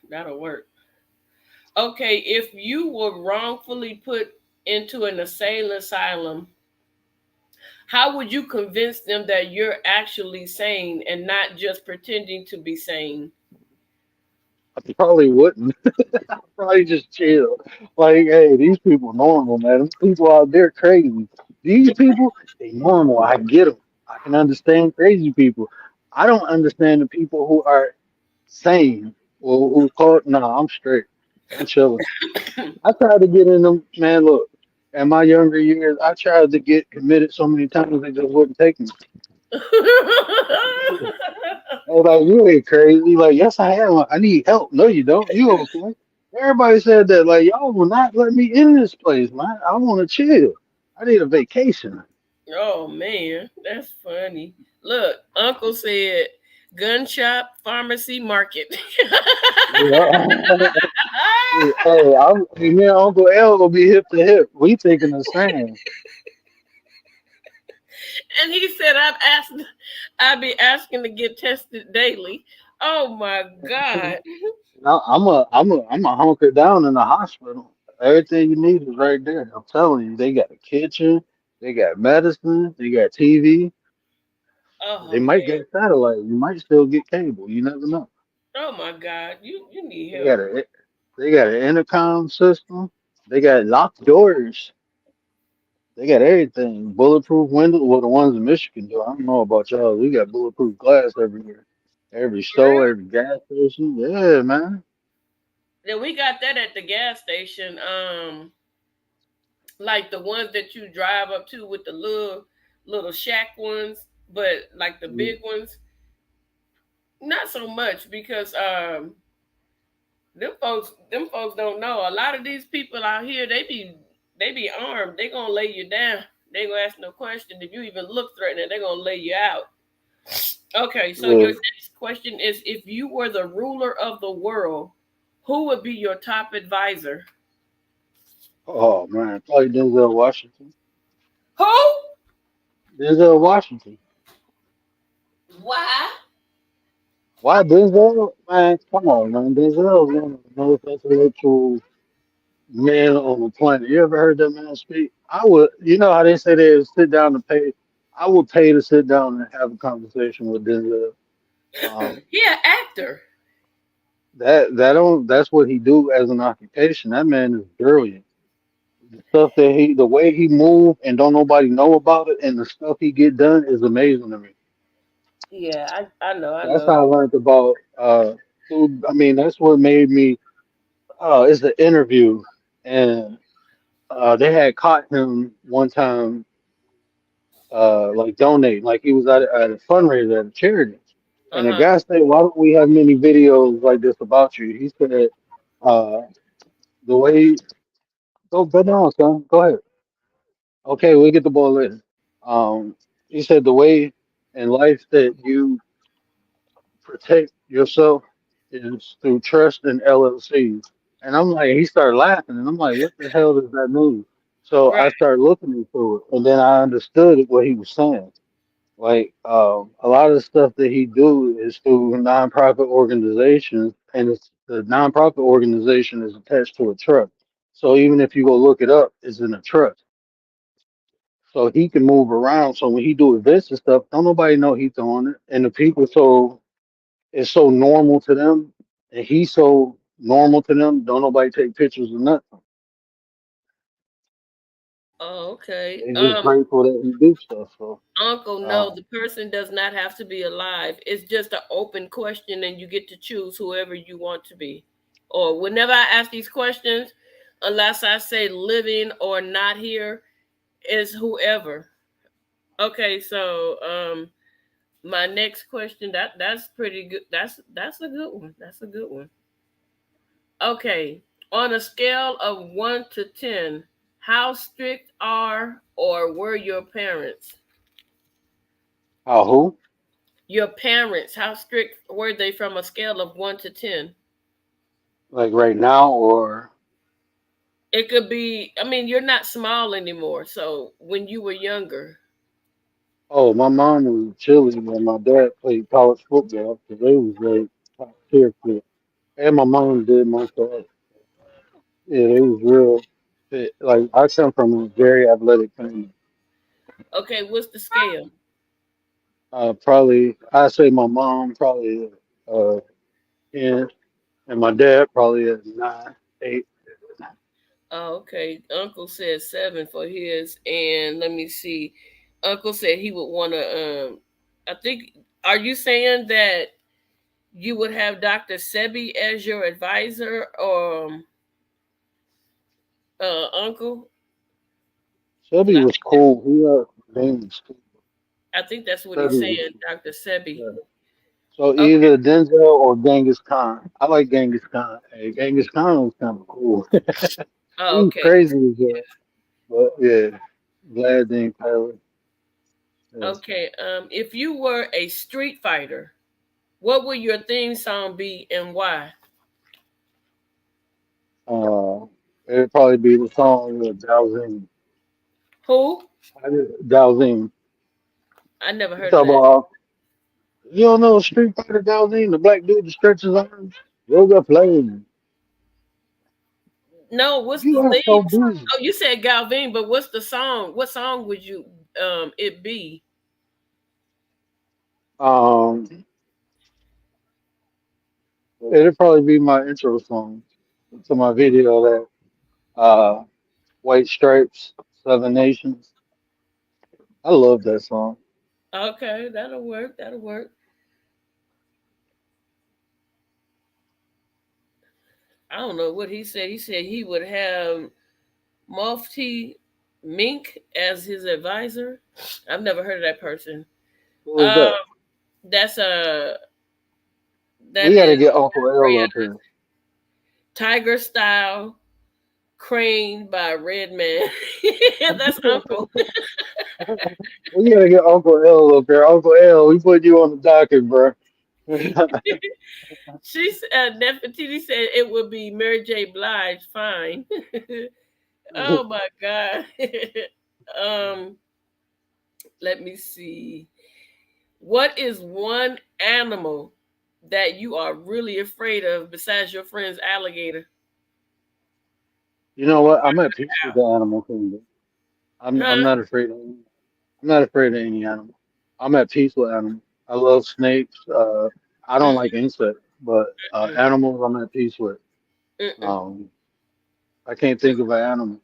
That'll work. Okay, if you were wrongfully put into an insane asylum, how would you convince them that you're actually sane and not just pretending to be sane? I probably wouldn't. Probably just chill. Like, hey, these people normal, man. Them people out there crazy. These people, they normal. I get them. I can understand crazy people. I don't understand the people who are sane or who call. Nah, I'm straight. I'm chilling. I tried to get in them, man. Look, in my younger years, I tried to get committed so many times they just wouldn't take me. I was like, you ain't crazy. Like, yes, I am. I need help. No, you don't. You okay? Everybody said that. Like, y'all will not let me in this place, man. I want to chill. I need a vacation. Oh man, that's funny. Look, Uncle said gun shop, pharmacy, market. Yeah. Hey, me and Uncle L will be hip to hip. We thinking the same. And he said I'd be asking to get tested daily. Oh my God. I'm a hunker down in the hospital. Everything you need is right there. I'm telling you, they got a kitchen, they got medicine, they got TV. They Oh might man. get satellite. You might still get cable. You never know. Oh my God. You need They help. got a they got an intercom system. They got locked doors. They got everything. Bulletproof windows. Well, the ones in Michigan do. I don't know about y'all. We got bulletproof glass everywhere. Every For real? store, every gas station. Yeah, man. Yeah, we got that at the gas station. Like the ones that you drive up to with the little shack ones, but like the big ones, not so much because them folks don't know. A lot of these people out here, they be armed. They gonna lay you down. They gonna ask no question. If you even look threatening, they gonna lay you out. Okay, so your Yeah. next question is: if you were the ruler of the world, who would be your top advisor? Oh man, probably Denzel Washington. Who? Denzel Washington. Why? Why Denzel? Man, come on, man. Denzel is one of the most intellectual men on the planet. You ever heard that man speak? I would. You know how they say they sit down to pay. I would pay to sit down and have a conversation with Denzel. Um, Yeah, actor. that's what he do as an occupation. That man is brilliant. The stuff the way he move and don't nobody know about it, and the stuff he get done is amazing to me. Yeah, I know, I That's know. how I learned about. I mean, that's what made me. It's an interview, and they had caught him one time, like donating, like he was at a fundraiser at a charity, Uh and the huh. guy said, "Why don't we have many videos like this about you?" He said, uh, "The way go down, son. Go ahead. Okay, we'll get the ball later." Um, he said, "The way in life that you protect yourself is through trust and LLCs." And I'm like, he started laughing, and I'm like, what the hell does that mean? So Right. I started looking into it, and then I understood what he was saying. Like a lot of the stuff that he do is through nonprofit organizations, and it's the nonprofit organization is attached to a trust. So even if you go look it up, it's in a trust. So he can move around. So when he do events and stuff, don't nobody know he doing it, and the people so it's so normal to them, and he's so normal to them. Don't nobody take pictures or nothing. Oh, okay. They just grateful that he do stuff. So Uncle, no, um, the person does not have to be alive. It's just an open question, and you get to choose whoever you want to be. Or whenever I ask these questions, unless I say living or not here, is whoever. Okay, so my next question, that's pretty good. That's a good one. That's a good one. Okay, on a scale of 1 to 10, how strict are or were your parents? how who Your parents, how strict were they from a scale of 1 to 10? like right now or It could be, I mean, you're not small anymore. So when you were younger, oh my mom was chilly and my dad played college football because they was like top tier fit. And my mom did most of it. Yeah, they was real fit. Like I come from a very athletic family. okay, what's the scale? Probably I say my mom probably 10 and my dad probably at 9, 8. Oh, okay. Uncle said 7 for his. And let me see. Uncle said he would want to, I think, are you saying that you would have Dr. Sebi as your advisor or uncle? Chubby was cool. He games. I think that's what he's Chubby was saying, Dr. Sebi. yeah. So Okay. either Denzel or Genghis Khan. I like Genghis Khan. Hey, Genghis Khan was kind of cool. Oh, He was okay. crazy as well. But yeah, glad they ain't Tyler. Yeah. Okay. If you were a street fighter, what would your theme song be and why? Uh, it'd probably be the song with Dowsing. Who? Dowsing. I never You heard of talk that. about you don't know Street Fighter Dowsing, the black dude that stretches arms? Yoga playing. No, what's the You are so theme? busy. Oh, you said Galvin, but what's the song? What song would you it be? Um, it'd probably be my intro song to my video that White Stripes, Seven Nations. I love that song. Okay, that'll work. That'll work. I don't know what he said. He said he would have Mufti Mink as his advisor. I've never heard of that person. Who is Um, that? that's a that We got to is get Uncle L Red up here. Tiger Style Crane by Redman. That's Uncle. We got to get Uncle L up here. Uncle L, we put you on the docket, bro. She's Nefertiti said it would be Mary J. Blige. Fine. Oh my god. um, let me see. What is one animal that you are really afraid of besides your friend's alligator? You know what? I'm at peace with the animal kingdom. I'm Huh? not afraid of any. I'm not afraid of any animal. I'm at peace with animals. I love snakes. I don't like insects, but Mm-mm, animals I'm at peace with. mm-mm, Um, I can't think of an animal.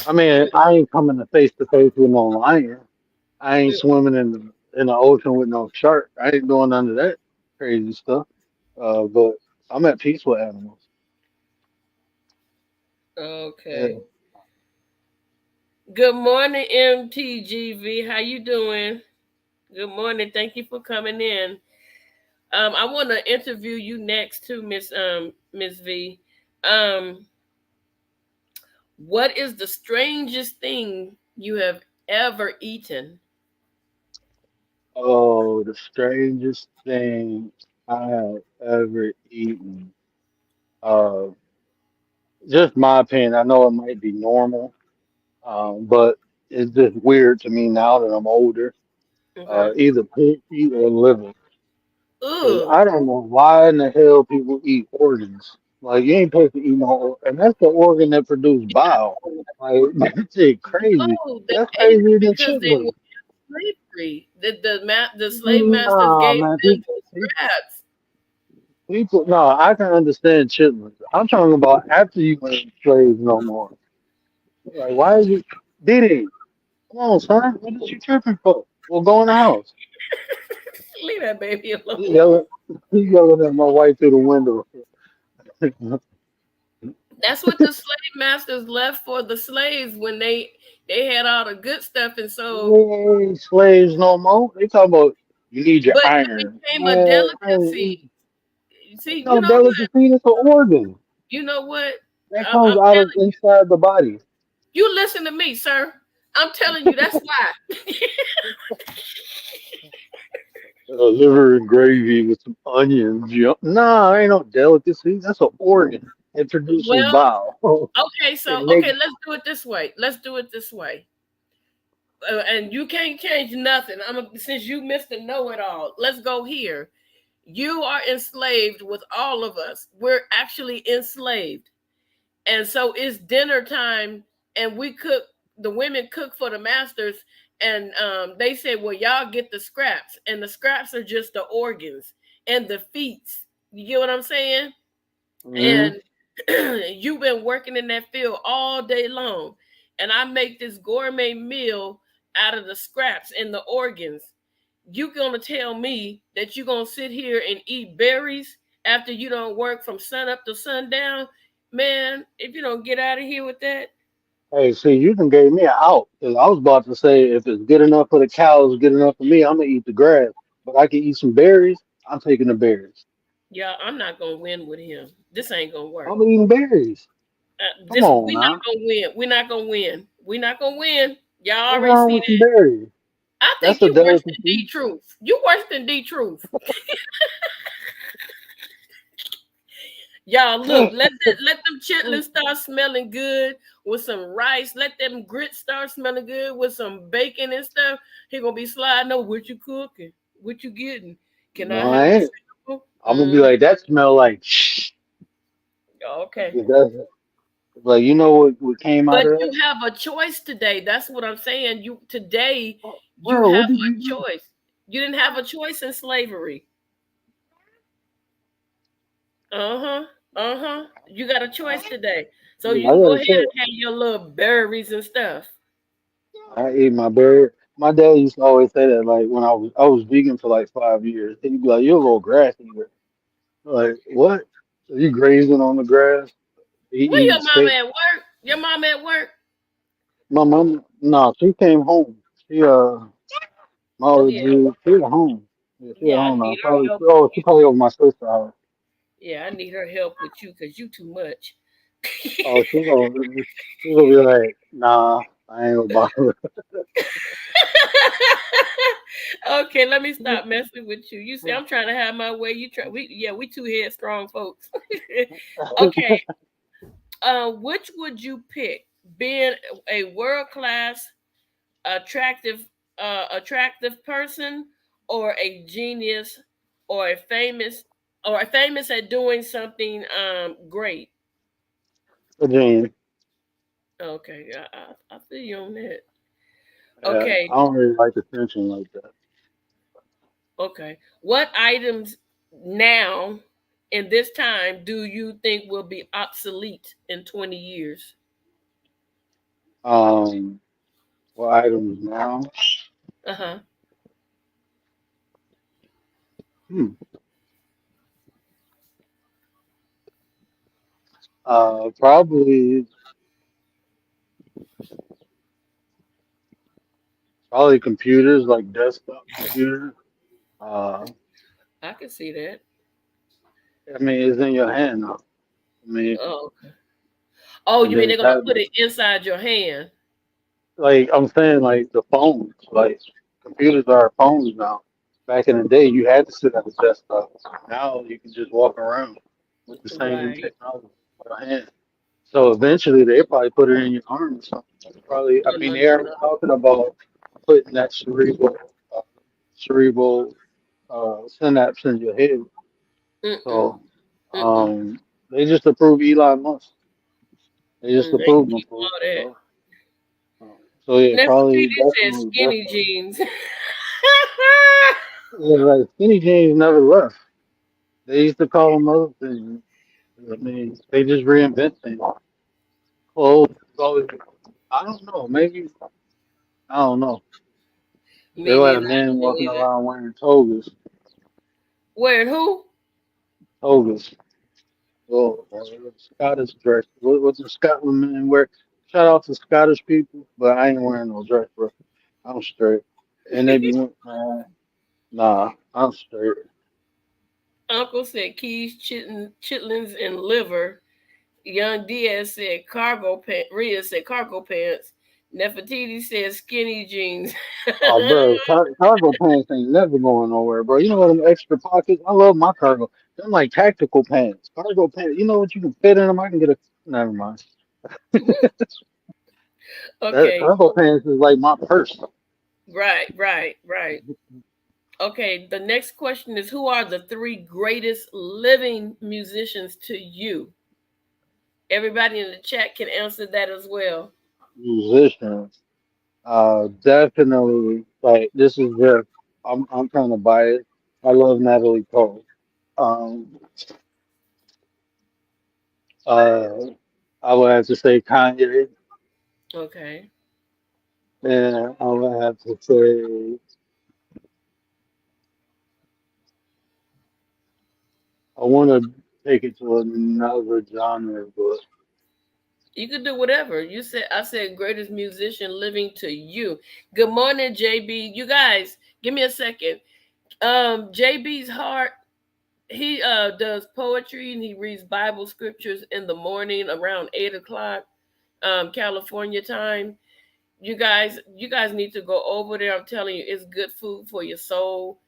I mean, I ain't coming to face with no lion. I ain't mm-mm. swimming in the ocean with no shark. I ain't doing none of that crazy stuff. But I'm at peace with animals. Yeah. Okay. Good morning, MTGV. How you doing? Good morning. Thank you for coming in. I want to interview you next too, Miss V. Um, what is the strangest thing you have ever eaten? Oh, the strangest thing I have ever eaten. Uh, just my opinion. I know it might be normal, but it's just weird to me now that I'm older. Okay. either pig feet or liver. Because Ugh. I don't know why in the hell people eat organs. Like you ain't supposed to eat no, and that's the organ that produces bile. Like that shit crazy. No, they That's ate it crazier than because they were chitlins. in slavery. The slave masters Nah, gave man, them the scraps. people. No, I can understand chitlins. I'm talking about after you ain't slaves no more. Like why is it? Diddy, come on, son. What is you tripping for? Well, go in the house. Leave that baby He alone. yelling, he yelling at my wife through the window. That's what the slave masters left for the slaves when they had all the good stuff, and so We ain't slaves no more. They talking about you need your but it iron. became a Man, I ain't delicacy. eating. See, No delicacy. It's an organ you know what? that I'm comes out of inside the body. you listen to me, sir. I'm telling you, that's why. Liver and gravy with some onions. Nah, ain't no delicacy. That's an organ. It produces Well, bile. okay, It so makes. okay, let's do it this way. Let's do it this way. And you can't change nothing. Since you Mr. Know It All. Let's go here. You are enslaved with all of us. We're actually enslaved. And so it's dinner time, and we cook. The women cook for the masters, and they say, "Well, y'all get the scraps, and the scraps are just the organs and the feet." You get what I'm saying? Mhm. And you've been working in that field all day long, and I make this gourmet meal out of the scraps and the organs. You gonna tell me that you gonna sit here and eat berries after you don't work from sun up to sundown? Man, if you don't get out of here with that, Hey, see, you can gave me an out because I was about to say if it's good enough for the cows, good enough for me, I'm gonna eat the grass. But I can eat some berries. I'm taking the berries. yeah, I'm not gonna win with him. This ain't gonna work. I'm eating berries. Come This on we not now. gonna win. We're not gonna win. We're not gonna win. Y'all What's already wrong see with some that. berries? I That's think a you worse than D delicacy. Truth. You worse than D Truth. Y'all look, let them chitlins start smelling good with some rice. Let them grits start smelling good with some bacon and stuff. He gonna be sliding over. What you cooking? What you getting? Can I No, I have a ain't. sample? I'm gonna be like, that smell like shh. Okay. That's like, you know what came out But of you that? have a choice today. That's what I'm saying. You today Oh, you bro, have what did a you do? choice. You didn't have a choice in slavery. Uh-huh. Uh-huh. You got a choice today. So Yeah, you I can go gotta ahead say, and have your little berries and stuff. I eat my berry. My dad used to always say that, like when I was vegan for like 5 years. He'd be like, "You're a little grass eater." Like, what? So you grazing on the grass? He Where eating your mama steak? at work? Your mama at work? My mom, no, she came home. She my Oh old yeah. dude, she at home. Yeah, she at Yeah, I home now. need her Probably, help. oh, she probably over my sister's house. Yeah, I need her help with you because you too much. Oh, she's gonna be like, nah, I ain't gonna bother. Okay, let me stop messing with you. You see, I'm trying to have my way. You try. We two headstrong folks. Okay, which would you pick? Being a world class, attractive, attractive person, or a genius, or a famous at doing something great? Jane, Okay, I feel you on that. I Okay, don't really like attention like that. okay. What items now in this time do you think will be obsolete in 20 years? Um, what items now? Uh huh. Hmm. Probably computers, like desktop computers. Uh, I can see that. I mean, it's in your hand now. I mean, Oh, okay. Oh, and you mean then they're gonna put tablets. it inside your hand? Like I'm saying, like the phones, like computers are phones now. Back in the day, you had to sit at the desktop. Now you can just walk around with the same Right. technology in your hand. So eventually, they probably put it in your arm or something. Probably, I No, mean, no, they no, are no. talking about putting that cerebral. cerebral synapse in your head. Mm-mm. So Mm-mm. they just approved Elon Musk. They just They can approved him keep for all it. that. So yeah, probably Nefertiti says definitely skinny definitely. jeans. Yeah, like skinny jeans never left. They used to call them other things. I mean, they just reinvent things. Clothes, always, I don't know. Maybe I don't know. Me They'll have neither. I men don't know walking either. around wearing togas, Wearing who? togas. Well, Scottish dress. What's the Scotland men wear? Shout out to Scottish people, but I ain't wearing no dress, bro. I'm straight. And they be, nah, I'm straight. Uncle said keys, chitlins, and liver. Young Diaz said cargo pants. Rhea said cargo pants. Nefertiti said skinny jeans. Oh, bro, cargo pants ain't never going nowhere, bro. You know them extra pockets? I love my cargo. Them like tactical pants. Cargo pants. You know what you can fit in them? I can get a. Never mind. That Okay, cargo pants is like my purse. right, right, right. Okay, the next question is who are the three greatest living musicians to you? Everybody in the chat can answer that as well. Musician. Definitely. Like this is just. I'm kind of biased. I love Natalie Cole. Um. Uh. I would have to say Kanye, Okay. and I would have to say I want to take it to another genre, but You could do whatever. I said greatest musician living to you. Good morning, JB. You guys, give me a second. JB's heart, he does poetry and he reads Bible scriptures in the morning around 8 o'clock, California time. You guys need to go over there. I'm telling you, it's good food for your soul.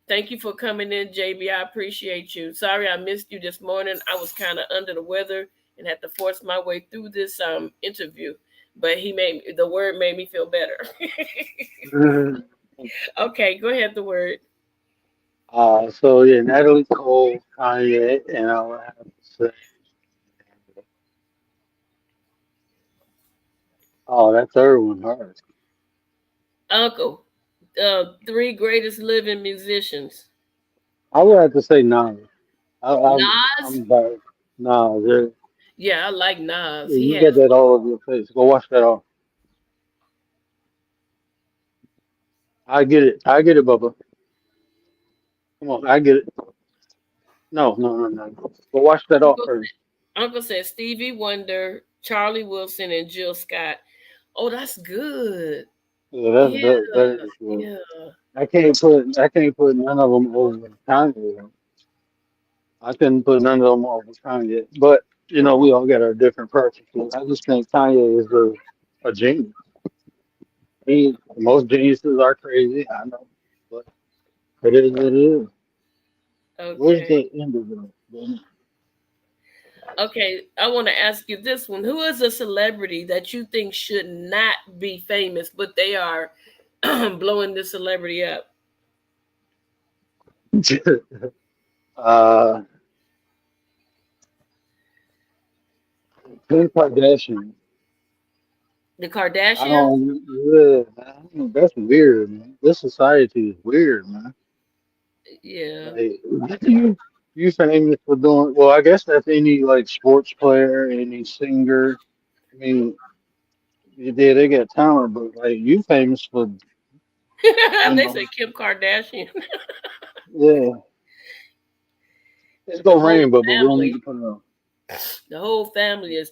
Thank you for coming in, JB. I appreciate you. Sorry I missed you this morning. I was kind of under the weather and had to force my way through this interview. But the word made me feel better. Okay, go ahead. The word. so yeah, Natalie Cole, Kanye, and I would have to say, oh, that third one hard. Uncle. Three greatest living musicians. I would have to say Nas. Nas. I'm back. Nas, yeah, Yeah, I like Nas. yeah, He you has get that all over your face. Go wash that off. I get it. I get it, Bubba. Come on, I get it. No, no, no, no. Go wash that off Uncle. first. Uncle said Stevie Wonder, Charlie Wilson, and Jill Scott. Oh, that's good. Yeah, Yeah, that is good. yeah. I can't put none of them over Kanye. I couldn't put none of them over Kanye. But we all got our different preferences. I just think Kanye is a genius. Most geniuses are crazy. I know, but it is what it is. Where's Okay. the end of it? Okay. I want to ask you this one. Who is a celebrity that you think should not be famous, but they are blowing the celebrity up? uh, Kim Kardashian. The I Kardashians? don't. Yeah, man, that's weird, man. This society is weird, man. Yeah. Like, you famous for doing well? I guess that's any like sports player, any singer. I mean, yeah, they got talent, but like you famous for you They know, say Kim Kardashian. yeah. It's The gonna whole rain, but we don't need family. to put it on. The whole family is.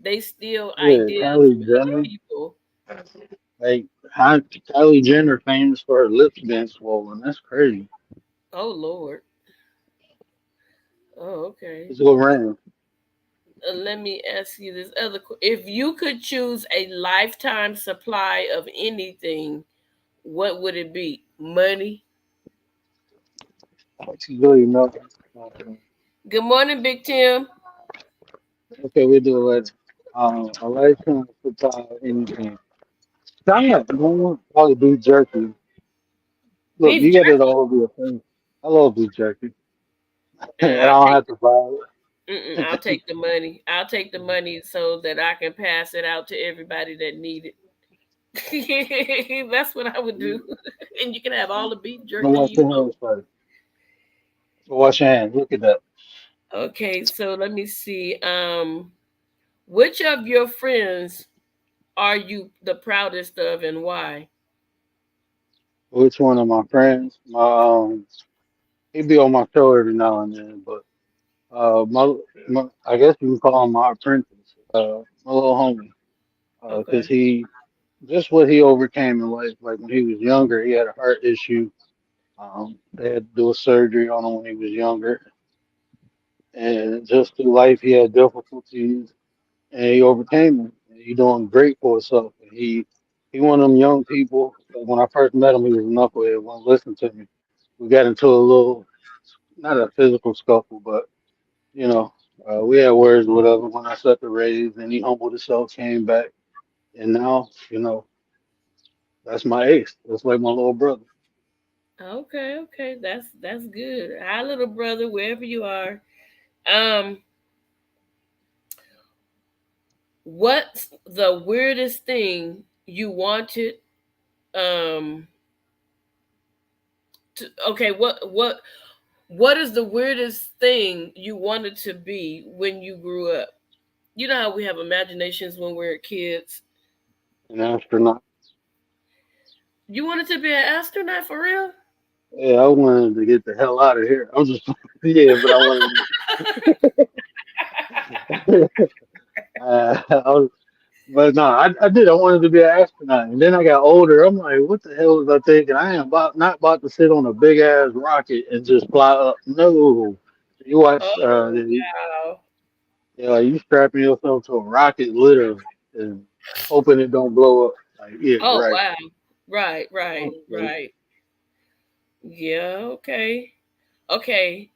They steal Yeah, ideas Kylie from other Jenner. people. Like Kylie Jenner famous for her lips being swollen. That's crazy. Oh Lord. Oh, okay. It's gonna rain. Let me ask you this if you could choose a lifetime supply of anything, what would it be? Money. She's really nothing. Good morning, Big Tim. Okay, we do it later. A lifetime supply of anything. Stop. Probably beef jerky. look, Beef you get it jerky. all over your face. I love beef jerky, and I I'll don't take have to buy I'll it. take the money. I'll take the money so that I can pass it out to everybody that need it. That's what I would do. You And you can have all the beef don't jerky wash you your want. hands first. Go wash your hands. Look at that. Okay, so let me see. Which of your friends are you the proudest of and why? Which one of my friends? He be on my show every now and then, but my I guess you can call him my apprentice. My little homie. Because Okay. he just what he overcame in life. Like when he was younger, he had a heart issue. They had to do a surgery on him when he was younger, and just through life, he had difficulties, and he overcame them. And he doing great for himself. And he one of them young people. When I first met him, he was a knucklehead, wouldn't listen to me. We got into a little, not a physical scuffle, but you know, we had words with whatever. When I set the raise, and he humbled himself, came back, and now, that's my ace. That's like my little brother. Okay, okay. That's good. Hi little brother, wherever you are. Um, what's the weirdest thing you wanted um okay, what is the weirdest thing you wanted to be when you grew up? You know how we have imaginations when we're kids. An astronaut. You wanted to be an astronaut for real? Yeah, I wanted to get the hell out of here. I was just, yeah, but I wanted. I was, but no, I did. I wanted to be an astronaut, and then I got older. I'm like, what the hell was I thinking? I am not about to sit on a big ass rocket and just fly up. No, you watch, Oh wow. you strapping yourself to a rocket literally and hoping it don't blow up. Like, yeah, Oh right. wow. Right, right, Like, right. Yeah, okay. Okay.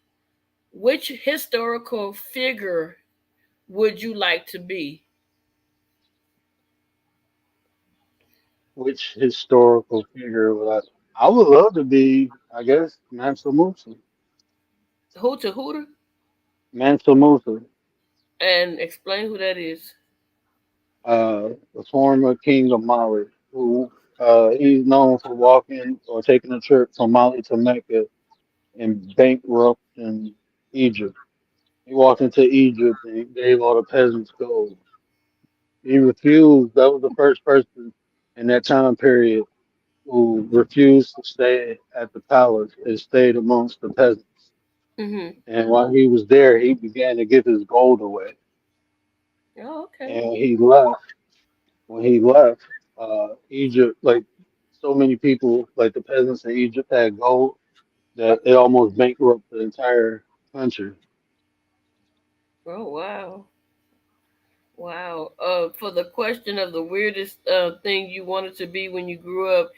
Which historical figure would you like to be? which historical figure would I would love to be, I guess, Mansa Musa. Hooter Hooter? Mansa Musa, And explain who that is. the former king of Mali, who he's known for walking or taking a trip from Mali to Mecca and bankrupting Egypt. He walked into Egypt and he gave all the peasants gold. He refused. That was the first person in that time period who refused to stay at the palace and stayed amongst the peasants. Mm-hmm. And while he was there, he began to give his gold away. Oh, okay. And when he left, Egypt, like so many people, like the peasants in Egypt had gold that it almost bankrupted the entire country. Oh wow. Wow. For the question of the weirdest thing you wanted to be when you grew up,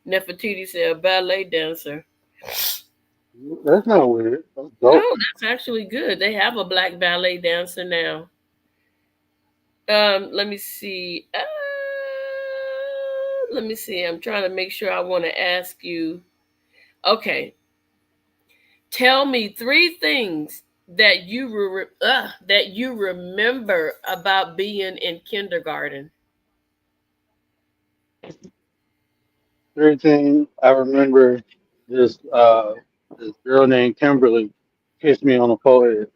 Nefertiti said a ballet dancer. That's not weird. That's No, dope. that's actually good. They have a black ballet dancer now. Let me see. Let me see. I'm trying to make sure I want to ask you. Okay, tell me three things that you remember about being in kindergarten. Everything I remember, this this girl named Kimberly kissed me on the forehead.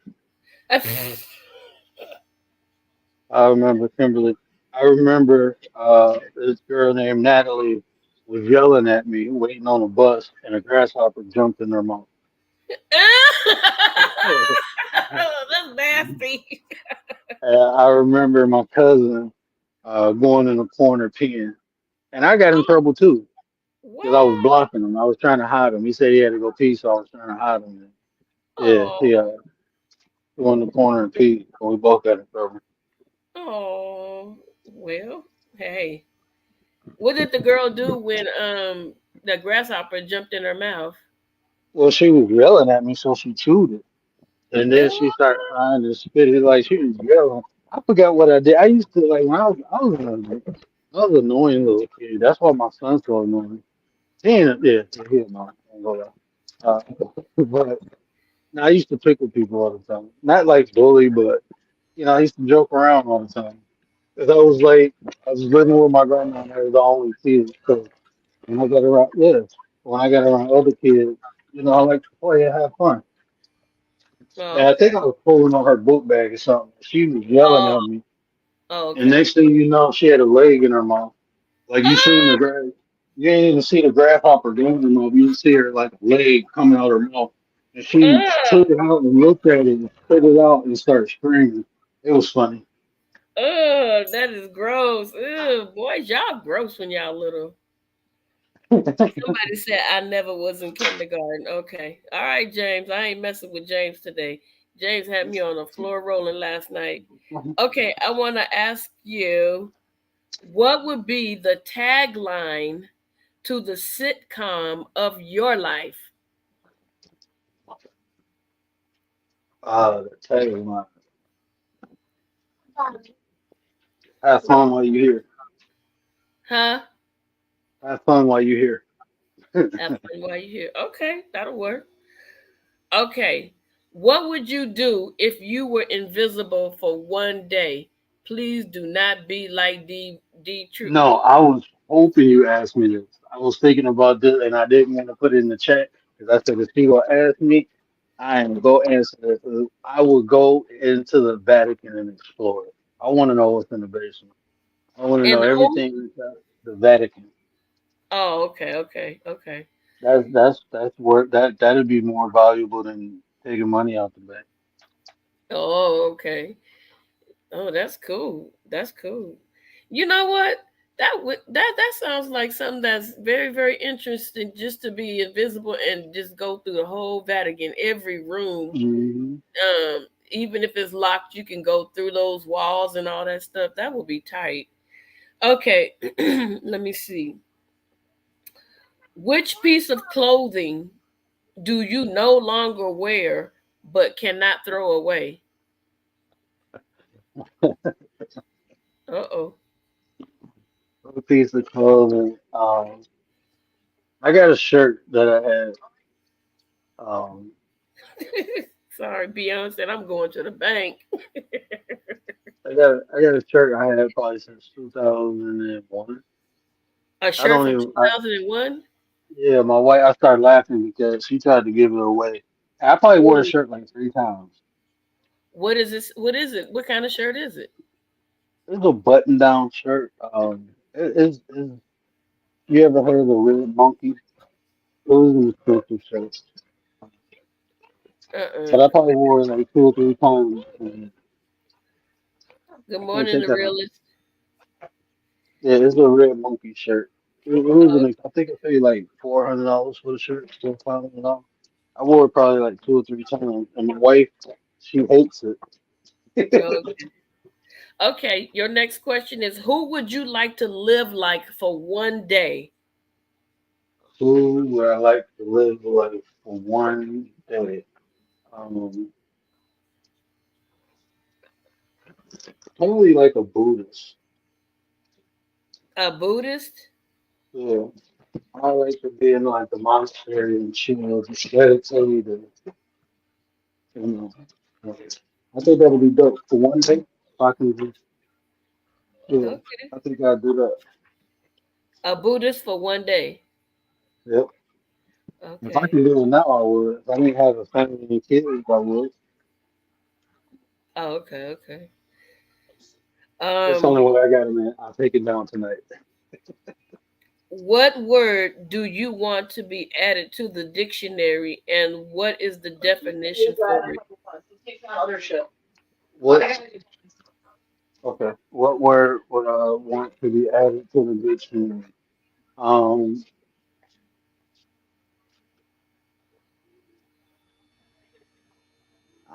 I remember Kimberly. I remember this girl named Natalie was yelling at me, waiting on a bus, and a grasshopper jumped in her mouth. That's nasty. I remember my cousin going in the corner peeing, and I got in trouble too because I was What? blocking him. I was trying to hide him. He said he had to go pee, so I was trying to hide him. Yeah, Oh, he go in the corner and pee, and we both got in trouble. oh. Well, hey. What did the girl do when the grasshopper jumped in her mouth? Well, she was yelling at me, so she chewed it. And then she Oh, started crying and spit it like she was yelling. I forgot what I did. I used to like when I was an annoying little kid. That's why my son's so annoying. He ain't, yeah, he annoying. Hold on. But no, I used to pick with people all the time. Not like bully, but I used to joke around all the time. 'Cause I was living with my grandma and I was the only kid. So when I got around, yeah, when I got around other kids, I like to play and have fun. And Oh, I okay. think I was pulling on her book bag or something. She was yelling Oh, at me. oh, And okay. next thing you know, she had a leg in her mouth. Like you seen the Ah, grass, you ain't even see the grasshopper going in her mouth. You see her like a leg coming out her mouth. And she ah, took it out and looked at it and spit it out and started screaming. It was funny. that is gross. Ugh, boys, y'all gross when y'all little. Somebody said I never was in kindergarten. Okay. All right, James. I ain't messing with James today. James had me on the floor rolling last night. Okay, I want to ask you, what would be the tagline to the sitcom of your life? The tagline. Have fun while you here. Huh? Have fun while you here. Have fun while you're here. Okay, that'll work. Okay. What would you do if you were invisible for one day? Please do not be like D True. No, I was hoping you asked me this. I was thinking about this and I didn't want to put it in the chat because I said if people ask me, I am go answer it. I would go into the Vatican and explore it. I want to know what's in the basement. I want to know And who? everything inside the Vatican. Oh, okay, okay, okay. That's where that'd be more valuable than taking money out the bank. Oh, okay. Oh, that's cool. That's cool. You know what? That sounds like something that's very very interesting. Just to be invisible and just go through the whole Vatican, every room. Hmm. Even if it's locked, you can go through those walls and all that stuff. That would be tight. Okay, let me see. Which piece of clothing do you no longer wear but cannot throw away? Uh oh. A piece of clothing. I got a shirt that I had. Um, Sorry, Beyonce. I'm going to the bank. I got a shirt I had probably since 2001. A I shirt don't from even. 2001. Yeah, my wife. I started laughing because she tried to give it away. I probably wore the shirt like 3 times. What is this? What is it? What kind of shirt is it? It's a button-down shirt. You ever heard of the red monkey? Those are the expensive shirts. But I Uh-uh. probably wore it like 2 or 3 times. And Good I can't morning, take the that off. realist. Yeah, it's a red monkey shirt. It was I think I paid like $400 for the shirt, still $500. I wore it probably like 2 or 3 times, and my wife, she hates it. Oh, okay. Your next question is: who would you like to live like for one day? Who would I like to live like for one day? Um, Probably like a Buddhist. A Buddhist? Yeah, I like to be in like the monastery and chill, just meditate, and you know. I think that would be dope for one day. If I can just, yeah, Okay. I think I'd do that. A Buddhist for one day. Yep. If I Okay. can do it now, I would. If I didn't have a family and kids, I would. Oh, okay, okay. It's only Um, what I got, man. I'll take it down tonight. what word do you want to be added to the dictionary, and what is the definition for it? What? Okay. What word would I want to be added to the dictionary? Um,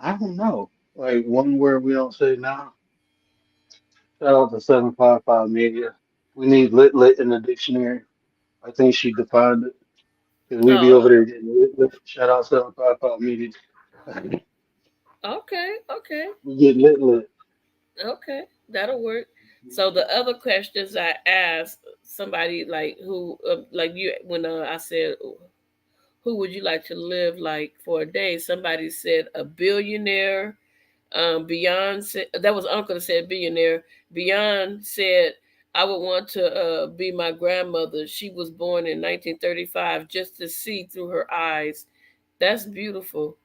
I don't know. Like one word we don't say now. Shout out to 755 Media. We need lit in the dictionary. I think she defined it. Because we be Oh, over there getting lit. Shout out 755 Media. okay, okay, We get lit. okay. That'll work. So the other questions I asked somebody like who, like you, when I said Who would you like to live like for a day? Somebody said a billionaire. Beyond said that was Uncle that said billionaire. Beyond said I would want to be my grandmother. She was born in 1935, just to see through her eyes. That's beautiful.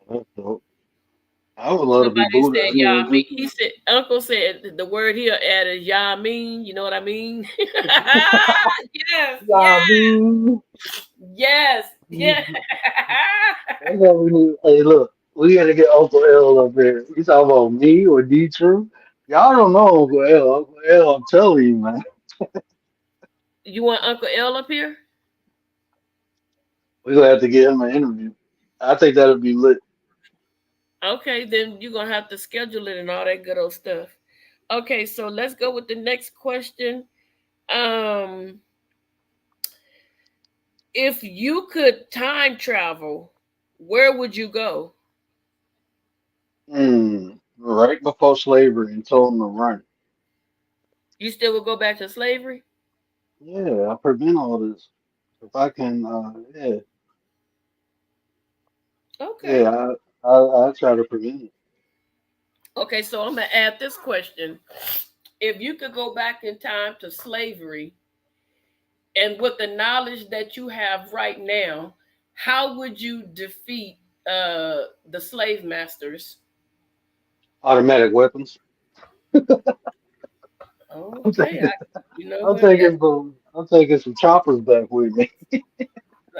That's dope. I would love to be Somebody Buddha. said I y'all mean, mean. He said Uncle said the word he'll add is y'all mean. You know what I mean? Yes, yeah, I yes, mean, yes, yes. that's what we need. Hey, look, we gotta get Uncle L up here. You talking about me or D True? Y'all don't know Uncle L. Uncle L, I'm telling you, man. You want Uncle L up here? We gonna have to get him an interview. I think that'll be lit. Okay, then you're gonna have to schedule it and all that good old stuff. Okay, so let's go with the next question. Um, if you could time travel, where would you go? Right before slavery and told him to run. You still would go back to slavery? Yeah, I prevent all this. If I can, Okay. yeah, I try to prevent it. Okay, so I'm gonna add this question. If you could go back in time to slavery and with the knowledge that you have right now, how would you defeat the slave masters? Automatic weapons. I'm Okay, taking, you know I'm what? taking some, I'm taking some choppers back with me.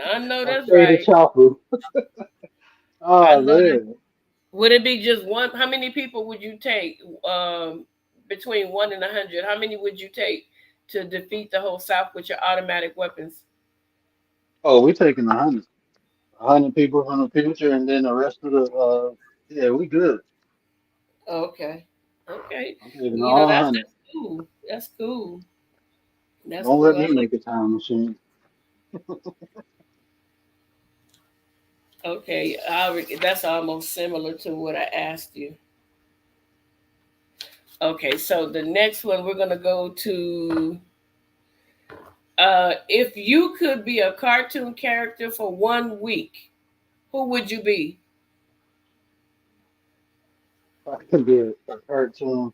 I know I'll that's carry the right. chopper. I Oh know that. man. Would it be just one? How many people would you take between 1 and 100? How many would you take to defeat the whole South with your automatic weapons? Oh, we taking 100. 100 people from the future, and then the rest of the. Yeah, we good. Okay. Okay. I'm taking You know, all that's 100. that's cool. That's cool. That's Don't let cool. I me like. make a time machine. Okay, that's almost similar to what I asked you. Okay, so the next one we're gonna go to. If you could be a cartoon character for 1 week, who would you be? I could be a cartoon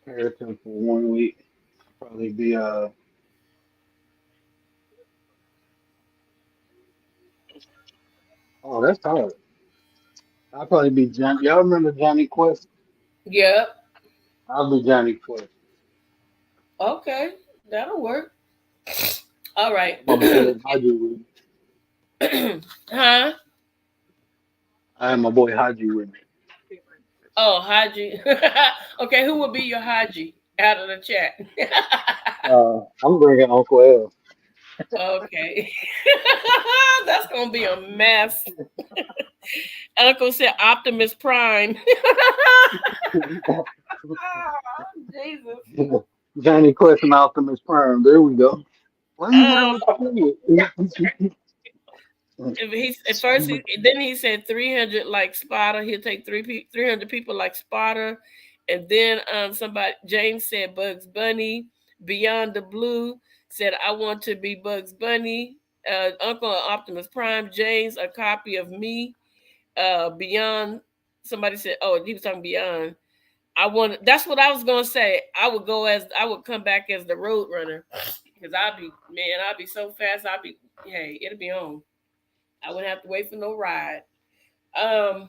character for 1 week. Probably be Oh, that's hard. I'll probably be Johnny. Y'all remember Johnny Quest? Yep. I'll be Johnny Quest. Okay, that'll work. All right. My boy Haji with me. Huh? I have my boy Haji with me. Oh, Haji. Okay, who would be your Haji out of the chat? I'm bringing Uncle L. Okay. That's gonna be a mess. Uncle said Optimus Prime. Jesus. Johnny Quest and Optimus Prime. There we go. Why you hit Uh, him with the if he's at first, then he said 300 like Spotter. He'll take 300 people like Spotter, and then somebody James said Bugs Bunny. Beyond the Blue said I want to be Bugs Bunny. Uncle Optimus Prime. James a copy of me. Beyond. Somebody said, oh, he was talking Beyond. I want. That's what I was gonna say. I would come back as the Road Runner because I'd be so fast. Hey, it'll be on. I wouldn't have to wait for no ride. Um,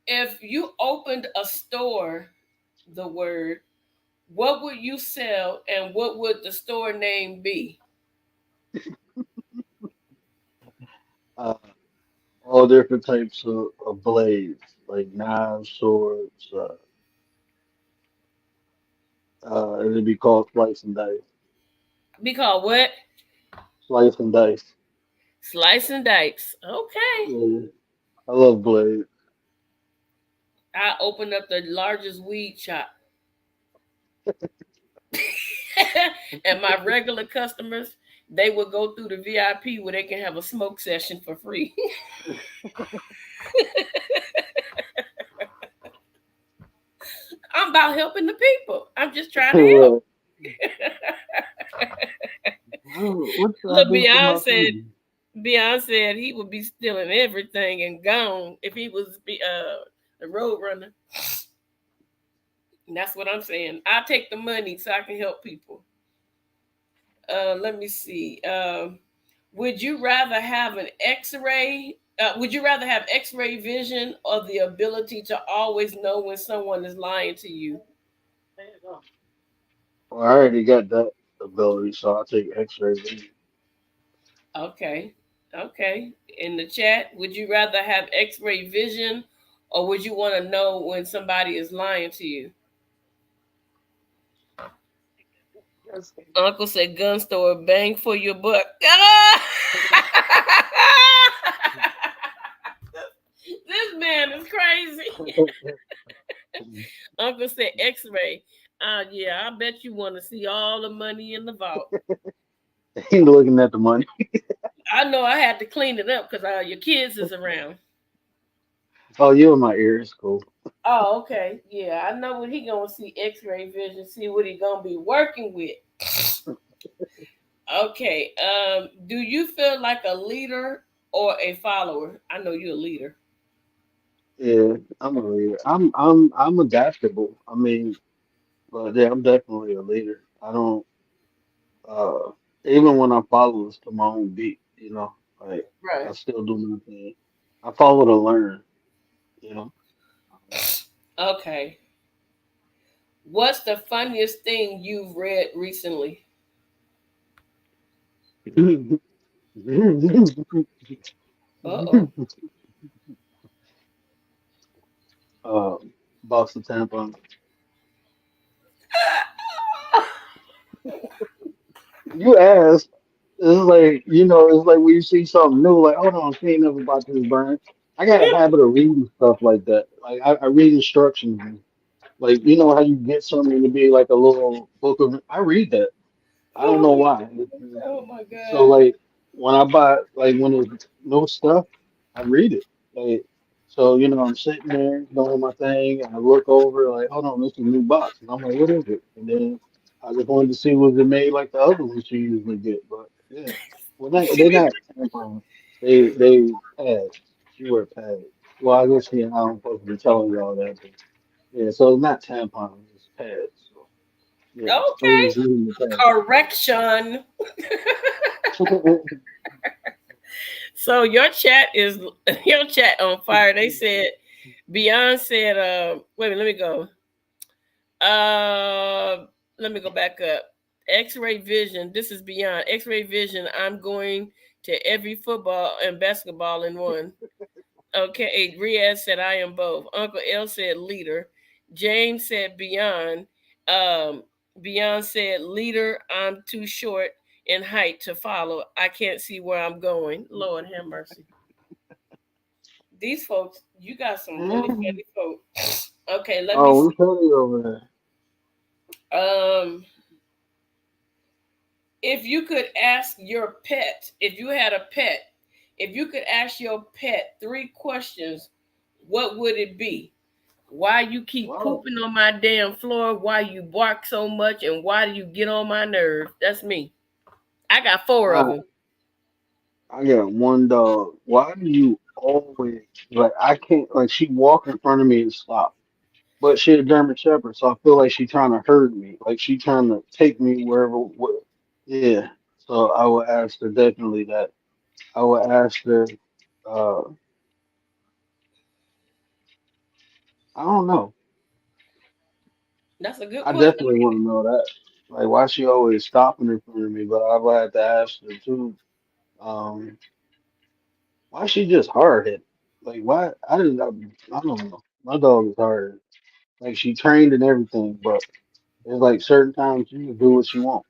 if you opened a store, the word, what would you sell and what would the store name be? uh, all different types of blades, like knives, swords. It'd be called slice and dice. Be called what? Slice and dice. Slice and dice. Okay. Yeah, I love blades. I opened up the largest weed shop. And my regular customers, they would go through the VIP where they can have a smoke session for free. I'm about helping the people. I'm just trying to help. Right. Oh, what should I Look, do for my family? Beyonce said he would be stealing everything and gone if he was the road runner. And that's what I'm saying. I'll take the money so I can help people. Let me see. Would you rather have an X-ray? Would you rather have X-ray vision or the ability to always know when someone is lying to you? Well, I already got that ability, so I'll take X-ray vision. Okay. Okay. In the chat, would you rather have X-ray vision or would you want to know when somebody is lying to you? Uncle said gun store bang for your buck. This man is crazy. Uncle said X-ray. Yeah, I bet you want to see all the money in the vault. He looking at the money. I know I had to clean it up because your kids is around. Oh, you in my ear. It's cool. Oh, okay. Yeah, I know what he gonna see X-ray vision, see what he gonna be working with. Okay. Do you feel like a leader or a follower? I know you're a leader. Yeah, I'm a leader. I'm adaptable. I mean, but yeah, I'm definitely a leader. I don't uh even when I follow to my own beat, like I Right. still do my thing. I follow to learn, you know. Okay. What's the funniest thing you've read recently? Uh-oh. uh Boston tampon. You asked. It's like, it's like when you see something new, like, hold on, she ain't never about this brand. I got a habit of reading stuff like that. Like I read instructions. Like, you know how you get something to be like a little book of, I read that. I don't know why. Oh my So god. like when I buy, like when there's no stuff, I read it. Like, so I'm sitting there doing my thing, and I look over like, hold on, this is a new box, and I'm like, what is it? And then I just wanted to see was it made like the other ones you usually get, but yeah, well, they're not tampons. They pads. She wear pads. Well, I guess I'm supposed to be telling y'all that. But yeah, so it's not tampons, it's pads. So yeah, I was Okay. just reading the Correction. pads. So your chat is your chat on fire. They said Beyond said, wait a minute, let me go. Uh Let me go back up. X-ray vision. This is Beyond. X-ray vision. I'm going to every football and basketball in one. Okay, Riaz said I am both. Uncle L said leader. James said beyond. Um, Beyond said leader. I'm too short in height to follow. I can't see where I'm going. Lord have mercy. These folks, you got some really funny folks. Okay, let me Oh, see. we Cody over there. Um, if you could ask your pet, if you had a pet, if you could ask your pet three questions, what would it be? Why you keep Wow. pooping on my damn floor? Why you bark so much? And why do you get on my nerve? That's me. I got four of I them. I got one dog. Why do you always like I can't like she walk in front of me and stop. But she a German Shepherd, so I feel like she trying to herd me. Like she trying to take me wherever yeah. So I would ask her definitely that. I would ask her uh I don't know. That's a good I question. definitely want to know that. Like why she always stopping in front of me, but I would have to ask her too. Um Why she just hard headed? Like why? I don't know. My dog is hard. Like she trained and everything, but it's like certain times she can do what she want.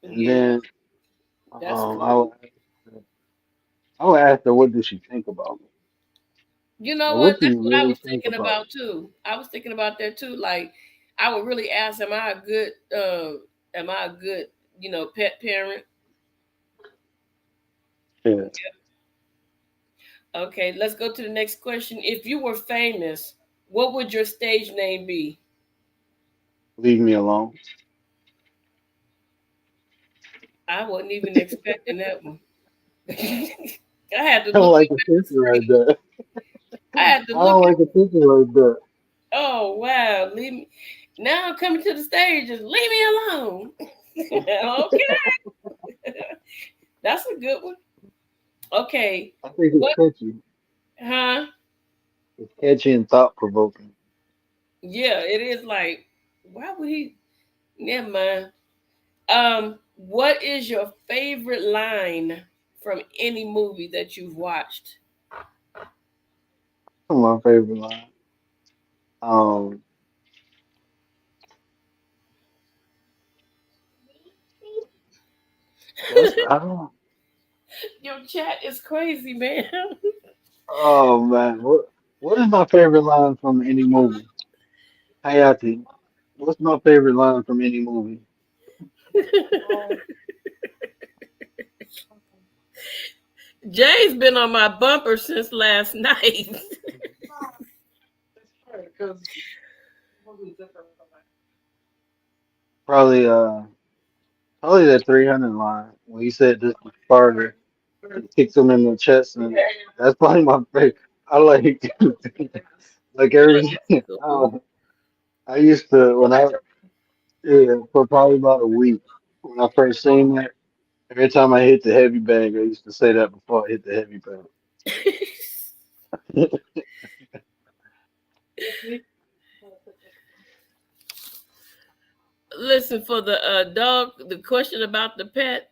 And Yeah, then that's I cool. would I would ask her what does she think about me? You know Like what? what do That's you what I really was think thinking about about too. I was thinking about that too. Like, I would really ask, am I a good, pet parent? me? Yeah, Okay, let's go to the next question. If you were famous, what would your stage name be? leave me alone. I wasn't even expecting that one. I had to I don't look like up a at the picture like screen. that. I had to I look don't at. like a picture like that. Oh wow! Leave me now. I'm coming to the stage. Just leave me alone. Okay, that's a good one. Okay, I think it's what? catchy. Huh? It's catchy and thought provoking. Yeah, it is. Like, why would he? Never mind. What is your favorite line from any movie that you've watched? My favorite line. Um, that's I don't. Your chat is crazy, man. Oh man, what is my favorite line from any movie? Hayati, what's my favorite line from any movie? Jay's been on my bumper since last night. Probably probably that 300 line when he said this is Sparta, kicked him in the chest, and that's probably my favorite. I like like Oh, every that's cool. I used to when I yeah for probably about a week when I first seen that. Every time I hit the heavy bag, I used to say that before I hit the heavy bag. Listen, for the dog, the question about the pet.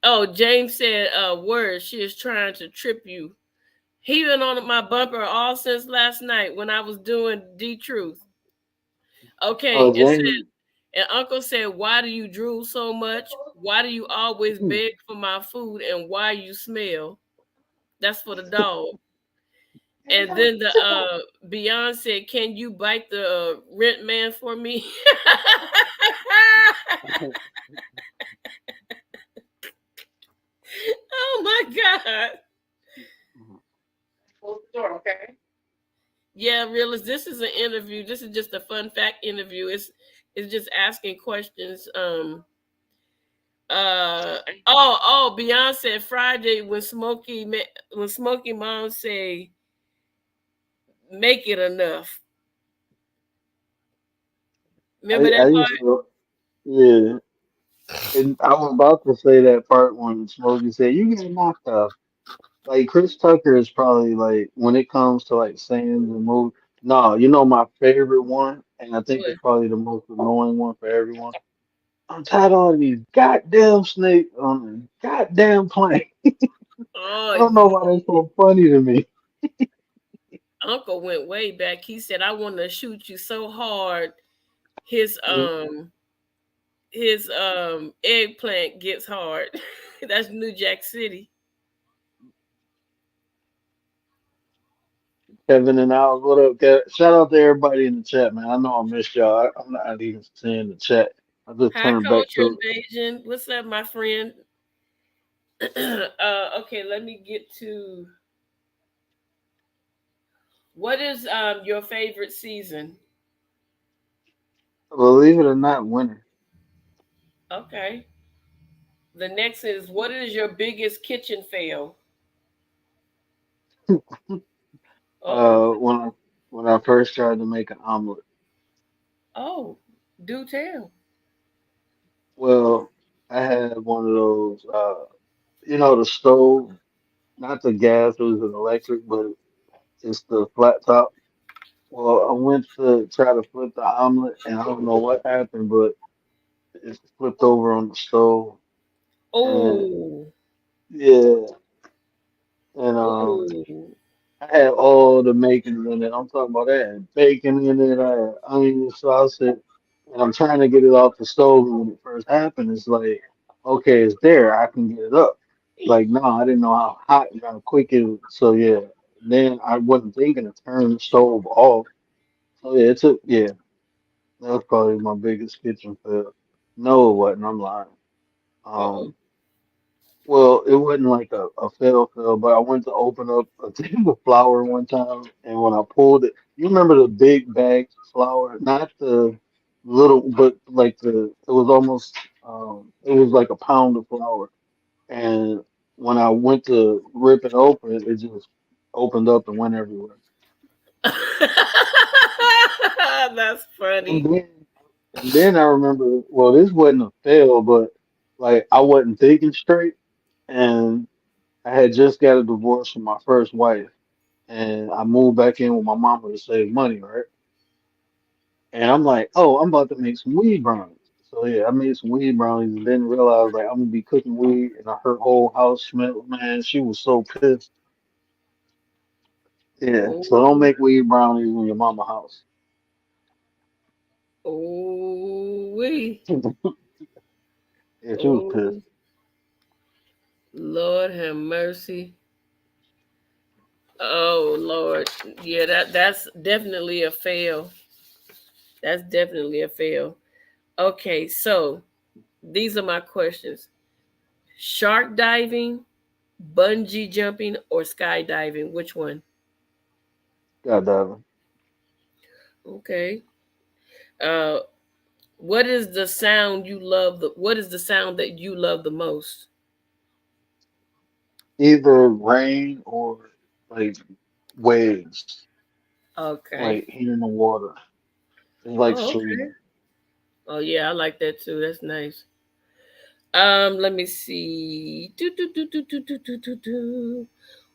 Oh, James said, word, she is trying to trip you. He been on my bumper all since last night when I was doing D Truth. Okay, Oh, it said, Jamie. and Uncle said, why do you drool so much? Why do you always beg for my food? And why you smell? That's for the dog. And then the Beyonce said, can you bite the rent man for me? Oh my God. Yeah, realist. This is an interview. This is just a fun fact interview. It's just asking questions. Beyonce Friday when when Smokey Mom say make it enough. Remember I that part? used to, yeah. And I was about to say that part when Smokey said, "You get knocked off." Like Chris Tucker is probably like when it comes to like saying the move. No, you know my favorite one, and I think What? it's probably the most annoying one for everyone. I'm tired of all these goddamn snakes on the goddamn plane. Oh I don't know why that's so funny to me. Uncle went way back. He said, "I want to shoot you so hard, his um eggplant gets hard." That's New Jack City. Kevin and Al, what up, Kev? Shout out to everybody in the chat, man. I know I missed y'all. I'm not even seeing the chat. I just High turned back culture to invasion. What's up, my friend? Okay, let me get to what is your favorite season? believe it or not, winter. Okay. The next is what is your biggest kitchen fail? Oh, When I first tried to make an omelet. oh, do tell. Well, I had one of those, the stove, not the gas, it was an electric, but it's the flat top. Well, I went to try to flip the omelet, and I don't know what happened, but it flipped over on the stove, and Oh, yeah, and oh, I had all the makings in it. I'm talking about that. I had bacon in it. I had onion sausage. And I'm trying to get it off the stove. And when it first happened, it's like, okay, it's there. I can get it up. Like, no, I didn't know how hot and how quick it was. So, yeah. Then I wasn't thinking to turn the stove off. So, yeah, that was probably my biggest kitchen fail. No, it wasn't. I'm lying. oh. Um, Well, it wasn't like a fail, but I went to open up a tin of flour one time, and when I pulled it, you remember the big bags of flour, not the little, but like it was almost it was like a pound of flour, and when I went to rip it open, it just opened up and went everywhere. That's And funny. then and then I remember, well, this wasn't a fail, but like I wasn't thinking straight, and I had just got a divorce from my first wife, and I moved back in with my mama to save money, right? And I'm like, oh, I'm about to make some weed brownies. So yeah, I made some weed brownies and then realized like I'm gonna be cooking weed and her whole house smelled. Man, she was so pissed. Yeah, so don't Oh, make weed brownies in your mama house. oh, wee. Yeah, she was pissed. Oh, Lord have mercy. Oh, Lord. Yeah, that's definitely a fail. That's definitely a fail. Okay, so these are my questions. Shark diving, bungee jumping, or skydiving? Which one? God damn Okay. Uh, what is the sound you love? What is the sound that you love the most? it. Either rain or like waves, like Okay. hearing the water. It's like Oh, okay. soothing. Oh, yeah, I like that too. That's nice. Let me see.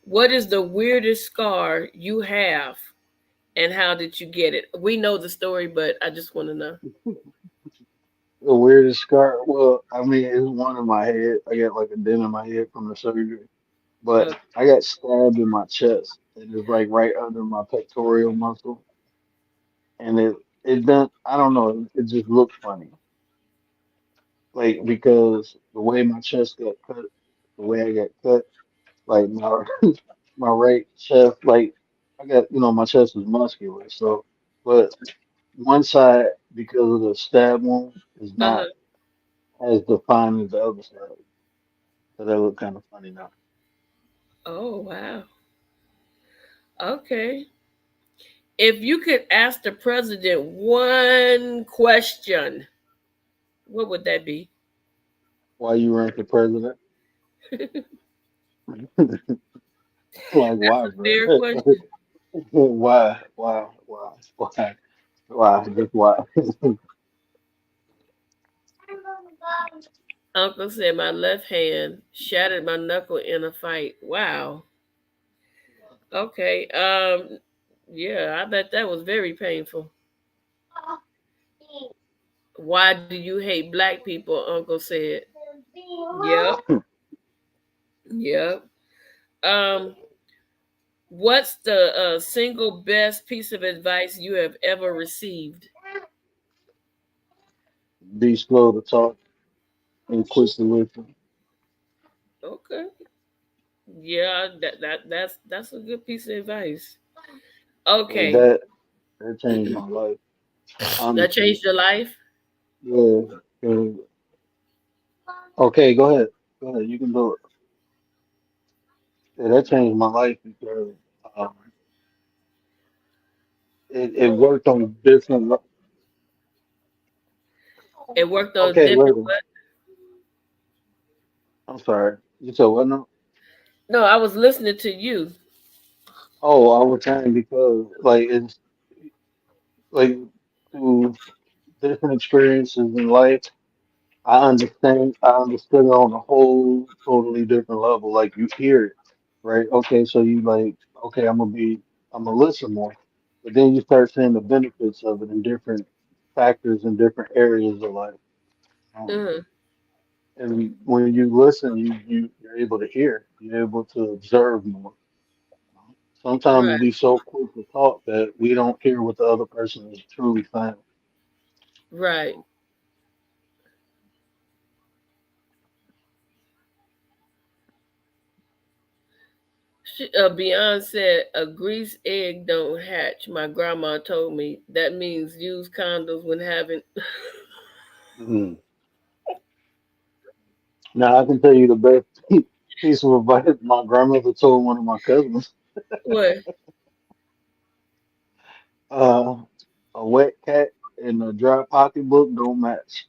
What is the weirdest scar you have, and how did you get it? We know the story, but I just want to know. The weirdest scar. Well, I mean, it's one in my head. I got like a dent in my head from the surgery. But Uh, I got stabbed in my chest. It is like right under my pectoral muscle, and it done. I don't know. It just looked funny, like because the way my chest got cut, the way I got cut, like my my right chest, like I got my chest is muscular, so but one side because of the stab wound is not uh-huh. as defined as the other side, so that look kind of funny now. Oh, wow. Okay. If you could ask the president one question, what would that be? Why you ran for president? Like why, bro? Fair question. Why? Just why? Uncle said my left hand shattered my knuckle in a fight. Wow. Okay. Yeah, I bet that was very painful. Why do you hate black people? Uncle said. Yep. Yep. Um, what's the single best piece of advice you have ever received? Be slow to talk and quick to listen. Okay. Yeah, that's a good piece of advice. Like Okay. that changed my life. That Honestly. changed your life? Yeah. Okay, go ahead. Go ahead. You can do it. Yeah, that changed my life because um, it worked on different. It worked on Okay, different wait. what? I'm sorry. You said what now? No, I was listening to you. Oh, I was saying because like it's like through different experiences in life. I understood it on a whole totally different level. Like you hear it, right? Okay, so you like, okay, I'm gonna listen more. But then you start seeing the benefits of it in different factors in different areas of life. Um, Uh-huh. and when you listen, you're able to hear, you're able to observe more. Sometimes Right, we be so quick to talk that we don't hear what the other person is truly saying. right. Beyond said, a greased egg don't hatch. My grandma told me that means use condoms when having Mhm. Now I can tell you the best piece of advice my grandmother told one of my cousins. what? Uh, a wet cat and a dry pocketbook don't match.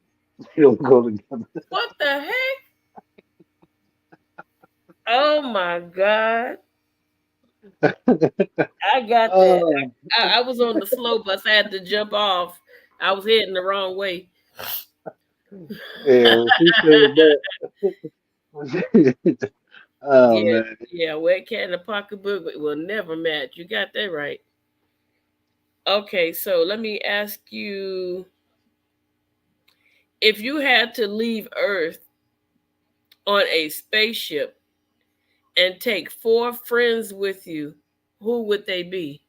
They don't go together. What the heck? Oh my God. I got that. Oh, I was on the slow bus. I had to jump off. I was heading the wrong way. yeah, when she said that. Oh Yeah, man. yeah. Wet cat in the pocketbook will never match. You got that right. Okay, so let me ask you, if you had to leave Earth on a spaceship and take four friends with you, who would they be?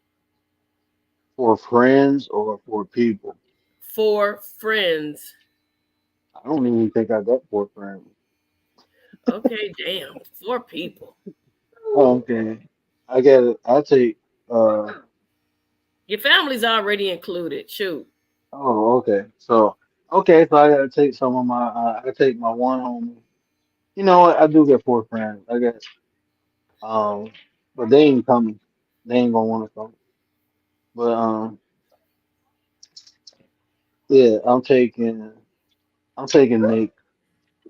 For friends or for people? Four friends. I don't even think I got four friends. Okay, damn. Four people. Okay. I got it. I take Your family's already included. Shoot. oh, okay. So I gotta take some of my I take my one homie. You know what? I do get four friends. I guess um but they ain't coming. They ain't gonna wanna come. But yeah, I'm taking Nate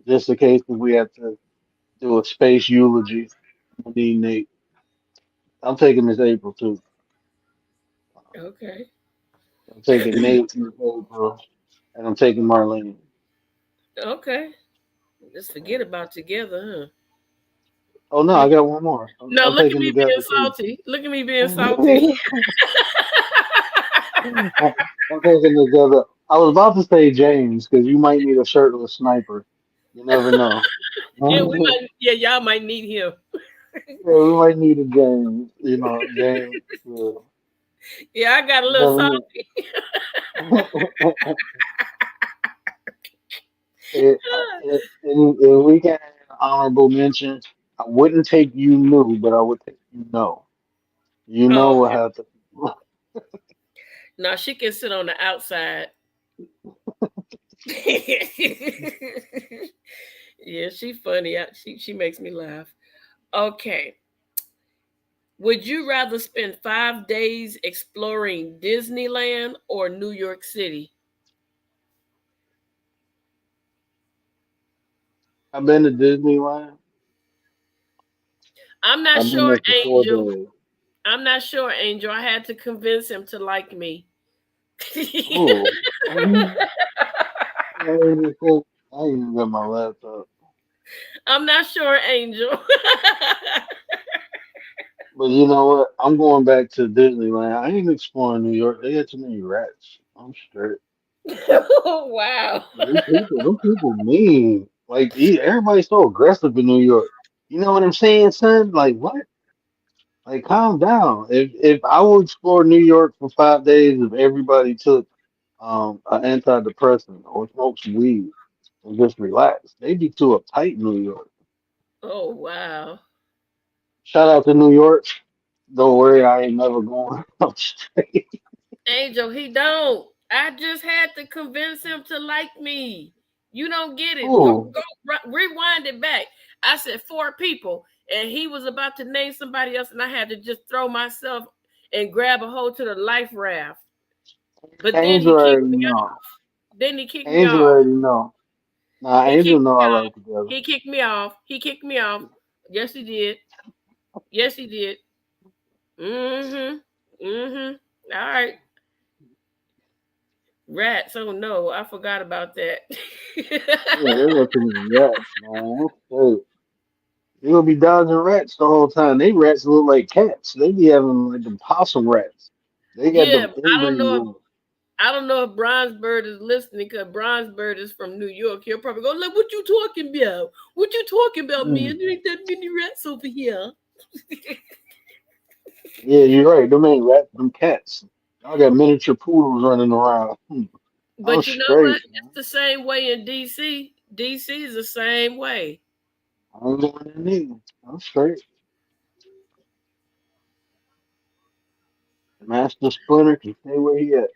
just in case if we have to do a space eulogy. I need Nate. I'm taking Miss April too. Okay. I'm taking Nate, Miss April, and I'm taking Marlene. Okay. Just forget about together, huh? Oh no, I Look, got one more. no, I'm look at taking me being together too. salty. Look at me being salty. I'm taking together. I was about to say James because you might need a shirtless sniper. You never know. Yeah, we Yeah, might. Yeah, y'all might need him. we might need a James. You know, James. Yeah, Yeah, I got a you little never know. salty. If we can have an honorable mention, I wouldn't take you new, but I would take you know. You know Oh, what have to. now she can sit on the outside. Yeah, she funny. She makes me laugh. Okay. Would you rather spend 5 days exploring Disneyland or New York City? I've been to Disneyland. I'm not I've been sure, there for four Angel. days. I'm not sure, Angel. I had to convince him to like me. Oh, I ain't even got my laptop. I'm not sure, Angel. But you know what? I'm going back to Disneyland. I ain't exploring New York. They got too many rats. I'm straight. Wow. Them people mean. Like everybody's so aggressive in New York. You know what I'm saying, son? Like what? Like calm down. If I would explore New York for 5 days, if everybody took an antidepressant or smoked some weed and just relax, they'd be too uptight in New York. Oh, wow. Shout out to New York. Don't worry, I ain't never going. I'm straight. Angel, he don't. I just had to convince him to like me. You don't get it. Ooh, Rewind it back. I said four people, and he was about to name somebody else, and I had to just throw myself and grab a hold to the life raft. But then Angel he kicked already me know. off. Then he kicked me Angel off. already know. Nah, He Angel kicked know me I off. like together. He kicked me off. He kicked me off. Yes, he did. Yes, he did. Mm-hmm. Mm-hmm. All right. Rats. Oh no, I forgot about that. Yeah, they got too many rats, man. Hey, you gonna be dodging rats the whole time. They rats look like cats. They be having like them possum rats. They got Yeah, them inbreeding ones. I don't know if Bronzebird is listening because Bronzebird is from New York. He'll probably go, look, what you talking about? What you talking about, man? Mm. There ain't that many rats over here. Yeah, you're right. Them ain't rats, them cats. I got miniature poodles running around. I'm But you know what? straight, It's man. the same way in DC. DC is the same way. I ain't going in neither. I'm straight. Master Splinter can stay where he at.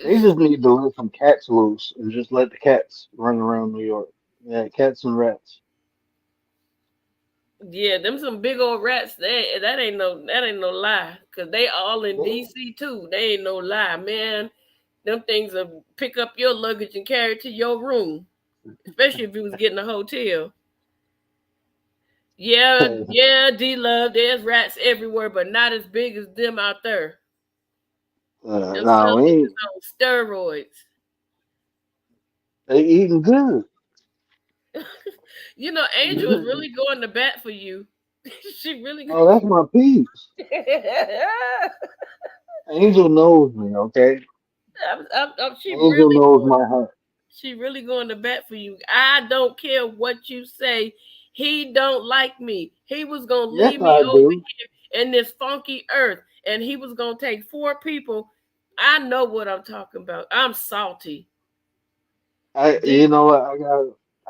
They just need to let some cats loose and just let the cats run around New York. Yeah, cats and rats. Yeah, them some big old rats. That ain't no lie. Cause they all in DC too. They ain't no lie, man. Them things will pick up your luggage and carry it to your room, especially if you was getting a hotel. Yeah, yeah, D Love. There's rats everywhere, but not as big as them out there. Them nah, we suckers is ain't. on steroids. They eating good. You know, Angel is really going to bat for you. She really. Oh, that's my peeps. Angel knows me, okay? She Angel really knows going. my heart. She really going to bat for you. I don't care what you say. He don't like me. He was gonna Yes, leave me I over do. here in this funky earth, and he was gonna take four people. I know what I'm talking about. I'm salty. You D- know what?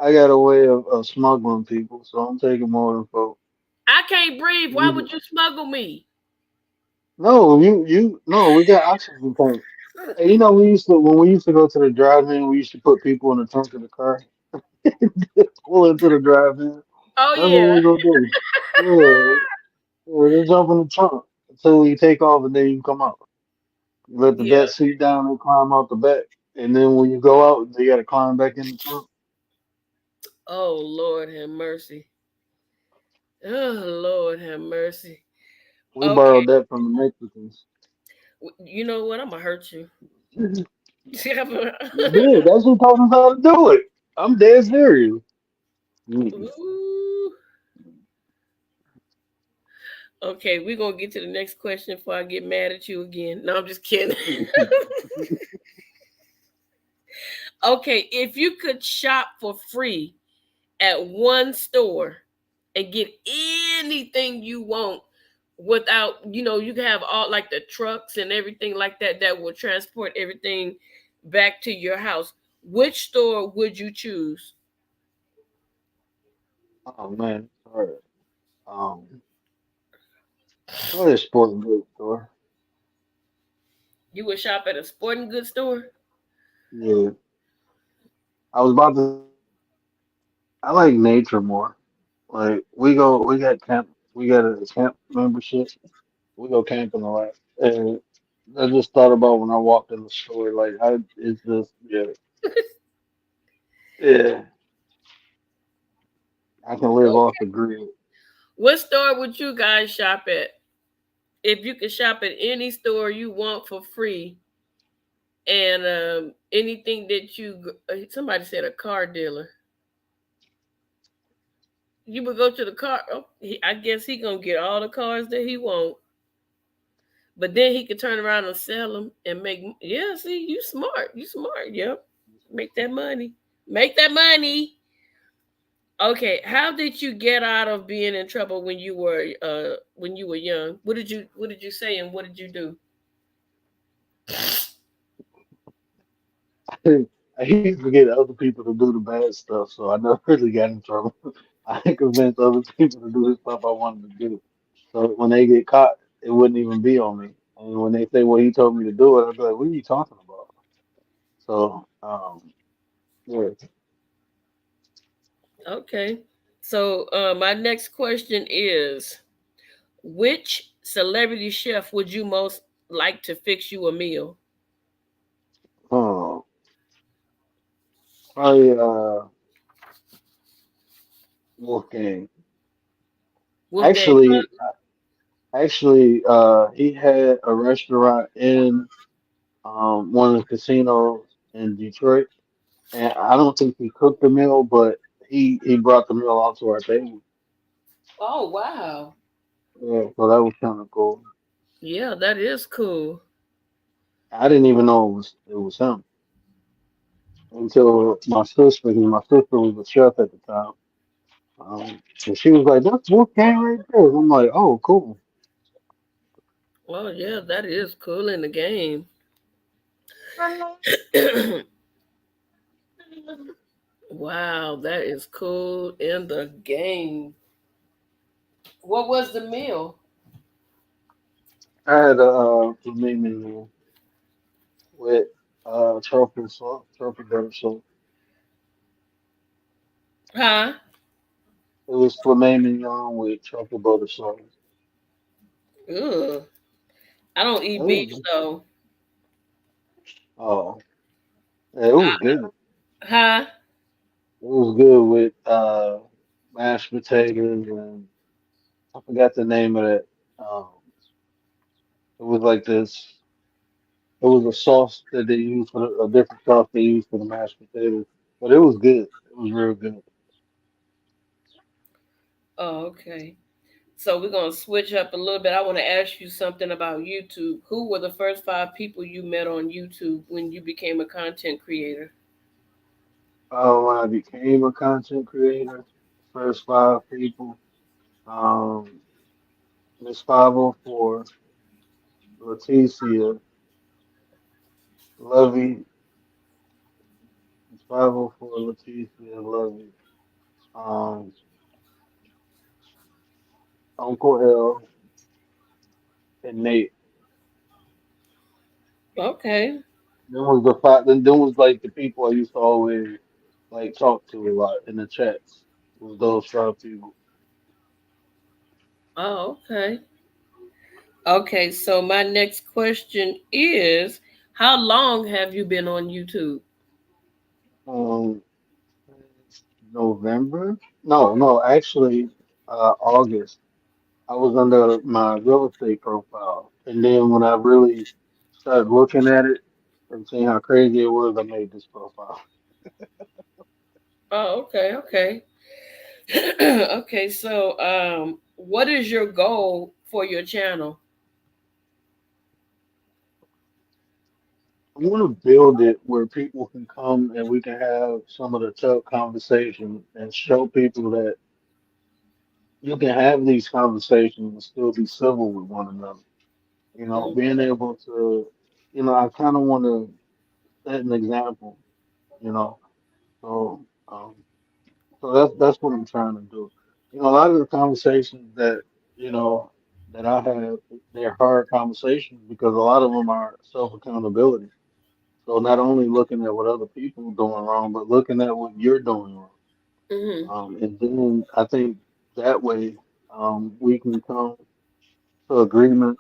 I got a way of smuggling people, so I'm taking more than folks. I can't breathe. Why would you smuggle me? No, no, we got oxygen tank. Hey, when we used to go to the drive-in, we used to put people in the trunk of the car, pull into the drive-in. Oh That's what yeah, we gonna do. Yeah, just jump in the trunk until you take off, and then you come out. You let the yeah. back seat down and climb out the back, and then when you go out, you gotta climb back in the trunk. Oh Lord, have mercy. Oh Lord, have mercy. We Okay, borrowed that from the Mexicans. you know what? I'm gonna hurt you. You did. That's who told us how to do it. I'm dead serious. Mm. Ooh. Okay, we're gonna get to the next question before I get mad at you again. No, I'm just kidding. Okay, if you could shop for free at one store and get anything you want without, you can have all like the trucks and everything like that that will transport everything back to your house. Which store would you choose? Oh man, sorry. Um, probably a sporting goods store. You would shop at a sporting goods store? Yeah, I was about to say I like nature more. Like we got camp, we got a camp membership. We go camping a lot, and I just thought about when I walked in the store, like it's just yeah, I can live off Okay. the grid. What store would you guys shop at? If you could shop at any store you want for free, and anything that somebody said a car dealer, you would go to the car. Oh, I guess he gonna get all the cars that he want, but then he could turn around and sell them and make. Yeah, see, you smart. Yep, make that money. Make that money. Okay, how did you get out of being in trouble when you were young? What did you say and what did you do? I used to get other people to do the bad stuff, so I never really got in trouble. I convinced other people to do the stuff I wanted to do. So when they get caught, it wouldn't even be on me. And when they say, "Well, he told me to do it," I'd be like, "What are you talking about?" So, yeah. Okay. So my next question is, which celebrity chef would you most like to fix you a meal? Oh, probably Wolfgang. Wolfgang Actually, Puck? he had a restaurant in one of the casinos in Detroit, and I don't think he cooked the meal, but he brought the meal out to our table. Oh wow. Yeah, so that was kind of cool. Yeah, that is cool. I didn't even know it was him until my sister, because my sister was a chef at the time. And she was like, "That's Wolfgang right there." I'm like, "Oh, cool." Oh yeah, that is cool in the game. Wow, that is cool in the game. What was the meal? I had a filet mignon with truffle sauce, truffle butter sauce. Huh? It was filet mignon with truffle butter sauce. Ugh. I don't eat beef, Oh, so Oh, yeah, it was good. Huh? It was good with mashed potatoes and I forgot the name of it. Um, it was like this. It was a sauce that they used for a different sauce they used for the mashed potatoes, but it was good. It was real good. Oh, okay. So we're gonna switch up a little bit. I want to ask you something about YouTube. Who were the first five people you met on YouTube when you became a content creator? When I became a content creator, first five people, um, Miss 504, Leticia, Lovey, Miss 504, Leticia, Lovey, um, Uncle L, and Nate. Okay. Then was the five. Then was like the people I used to always like talk to a lot in the chats. Was those five people? Oh, okay. Okay, so my next question is, how long have you been on YouTube? Um, November? No, actually, August. I was under my real estate profile, and then when I really started looking at it and seeing how crazy it was, I made this profile. Oh, okay, okay. Okay, so what is your goal for your channel? I want to build it where people can come and we can have some of the tough conversations and show people that you can have these conversations and still be civil with one another. You know, Mm, being able to, I kind of want to set an example. You know, so that's what I'm trying to do. A lot of the conversations that you know that I have, they're hard conversations because a lot of them are self accountability. So not only looking at what other people are doing wrong, but looking at what you're doing wrong. mm-hmm. And then I think that way we can come to agreement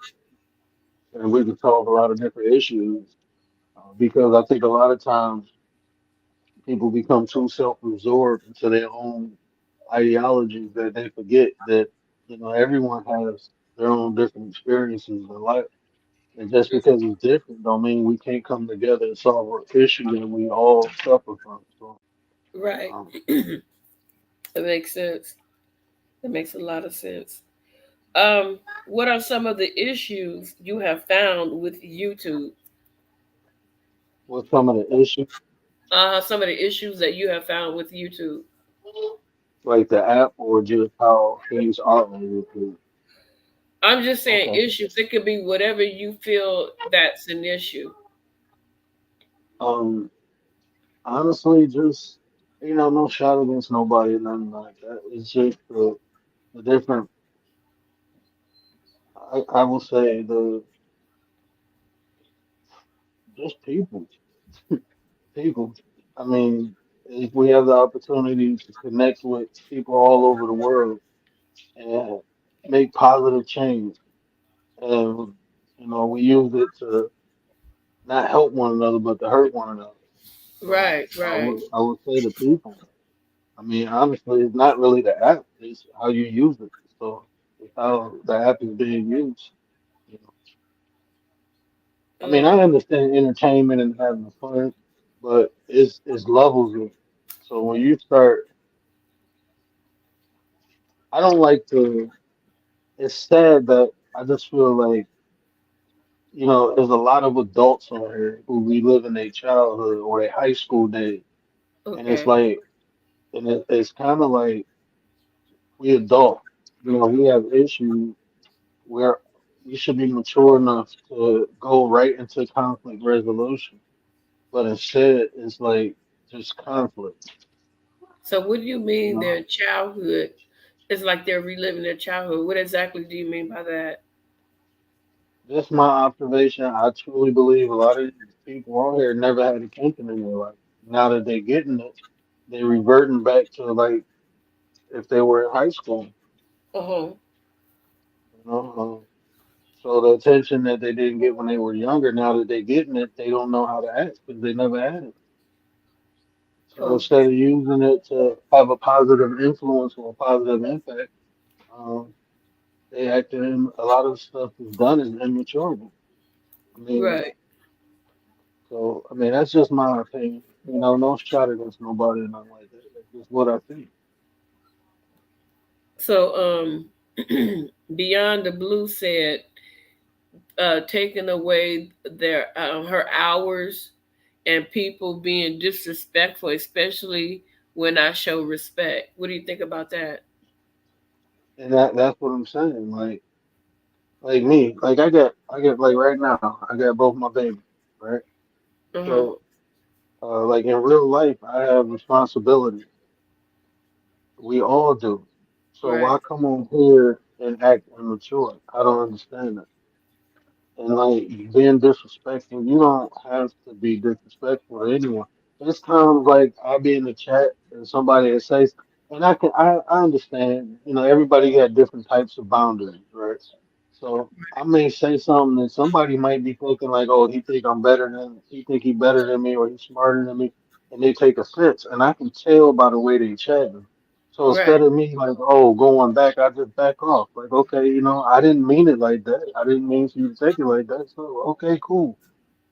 and we can solve a lot of different issues. Because I think a lot of times people become too self-absorbed into their own ideologies that they forget that everyone has their own different experiences in life, and just because it's different don't mean we can't come together and solve an issue that we all suffer from. So, Right. um, That makes sense. That makes a lot of sense. Um, what are some of the issues you have found with YouTube? with some of the issues Some of the issues that you have found with YouTube. like the app or just how things are on YouTube. I'm just saying Okay. issues. It could be whatever you feel that's an issue. Um, Honestly, just no shot against nobody, nothing like that. It's just the different. I will say the just people. I mean, if we have the opportunity to connect with people all over the world and make positive change, and we use it to not help one another, but to hurt one another. So Right, right. I would say the people. I mean, honestly, it's not really the app; it's how you use it. So it's how the app is being used. You know, I mean, I Um, understand entertainment and having fun, but it's levels of it. So when you start, I don't like to. It's sad that I just feel like there's a lot of adults on here who relive in their childhood or their high school days, and it's okay. like, it's kind of like we adult. We have issues where we should be mature enough to go right into conflict resolution, but instead it's like just conflict. So what do you You mean know, their childhood is like they're reliving their childhood? What exactly do you mean by that? just my observation. I truly believe a lot of these people on here never had attention in their life. Now that they're getting it, they reverting back to like if they were in high school. Uh-huh. You know, So the attention that they didn't get when they were younger, now that they're getting it, they don't know how to act because they never had it. So Okay. instead of using it to have a positive influence or a positive impact, um, they act in a lot of stuff is done is immature. I mean, Right. so I mean that's just my opinion. You know, no shot against nobody or nothing like that. That's just what I think. So, Beyond the Blue said, taking away their her hours and people being disrespectful, especially when I show respect. What do you think about that? And that's what I'm saying. Like me, like I get like right now, I got both my babies, right? Uh huh. So like in real life, I have responsibilities. We all do. So Right. why come on here and act immature? I don't understand that. And like being disrespectful, you don't have to be disrespectful to anyone. It's times like I'll be in the chat and somebody that says, and I understand, you know, everybody got different types of boundaries, right? So I may say something that somebody might be thinking like, oh, he think he better than me or he's smarter than me, and they take offense, and I can tell by the way they chat. So Right. instead of me like, oh, going back, I just back off. Like, okay, you know, I didn't mean it like that. I didn't mean for you to take it like that. So, okay, cool.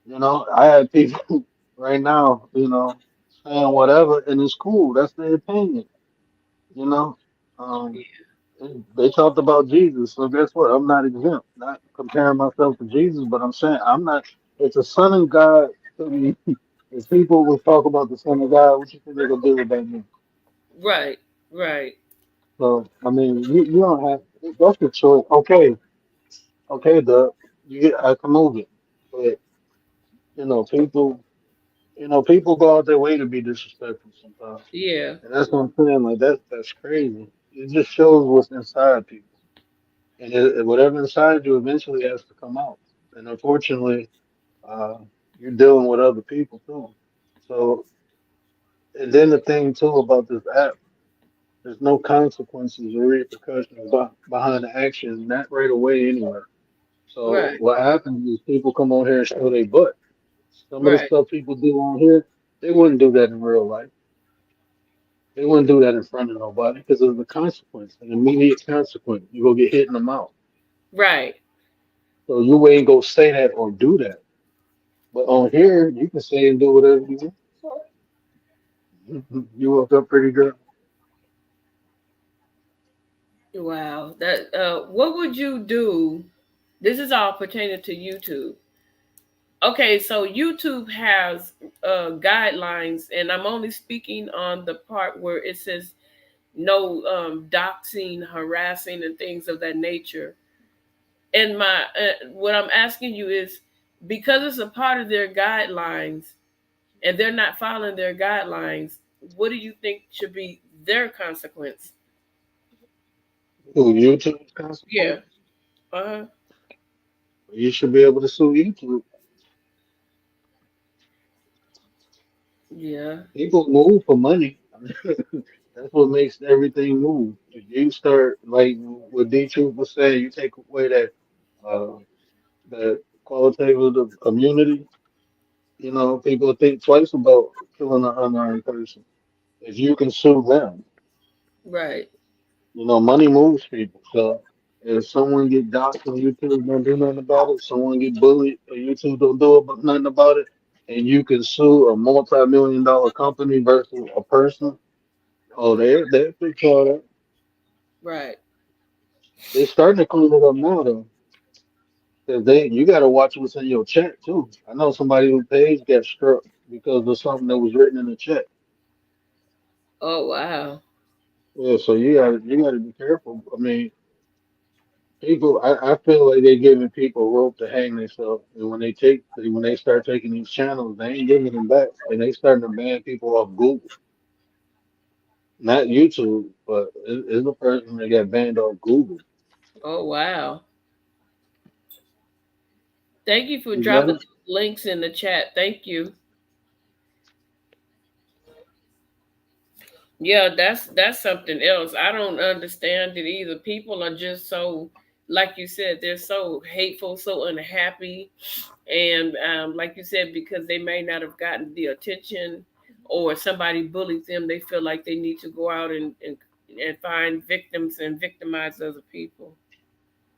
You know, I had people right now, you know, saying whatever, and it's cool. That's their opinion. You know, um, they talked about Jesus, so guess what? I'm not exempt. Not comparing myself to Jesus, but I'm saying I'm not. It's a son of God to me. If people will talk about the son of God, what you think they're gonna do about me? Right. Right. So I mean, you don't have that's your choice. Okay, okay, Doug, I can move it, but you know, people go out their way to be disrespectful sometimes, Yeah. and that's what I'm saying. Like that's crazy. It just shows what's inside people, and whatever inside you eventually has to come out. And unfortunately, uh, you're dealing with other people too. So, and then the thing too about this app, there's no consequences or repercussions behind the action, not right away anyway. So Right. what happens is people come on here and show their butt. Some of the Right. stuff people do on here, they wouldn't do that in real life. They wouldn't do that in front of nobody because of the consequence, an immediate consequence. You go get hit in the mouth. Right. So you ain't go say that or do that. But on here, you can say and do whatever you want. You woke up pretty good. Wow. That. What would you do? This is all pertaining to YouTube. Okay, so YouTube has guidelines, and I'm only speaking on the part where it says no doxing, harassing, and things of that nature. And my what I'm asking you is, because it's a part of their guidelines, and they're not following their guidelines, what do you think should be their consequence? Who YouTube's Yeah. consequences? Uh huh. You should be able to sue YouTube. Yeah. People move for money. That's what makes everything move. If you start like what D Truth was saying, you take away uh, that qualitative immunity. You know, people think twice about killing an unarmed person. If you can sue them, Right. you know, money moves people. So if someone get doxxed and YouTube don't do nothing about it, someone get bullied and YouTube don't do nothing about it, and you can sue a multi-million-dollar company versus a person, oh, they're pretty caught up. Right. They're starting to clean it up now though, because you got to watch what's in your chat too. I know somebody who page got struck because of something that was written in the chat. Oh wow. Yeah, so you got to be careful. I mean, people, I feel like they're giving people rope to hang themselves, and when they start taking these channels, they ain't giving them back, and they starting to ban people off Google, not YouTube, but it's a person that got banned off Google. Oh wow. Thank you for You got dropping it? those links in the chat. Thank you. Yeah, that's something else. I don't understand it either. People are just so like you said, they're so hateful, so unhappy, and like you said, because they may not have gotten the attention or somebody bullied them, they feel like they need to go out and find victims and victimize other people,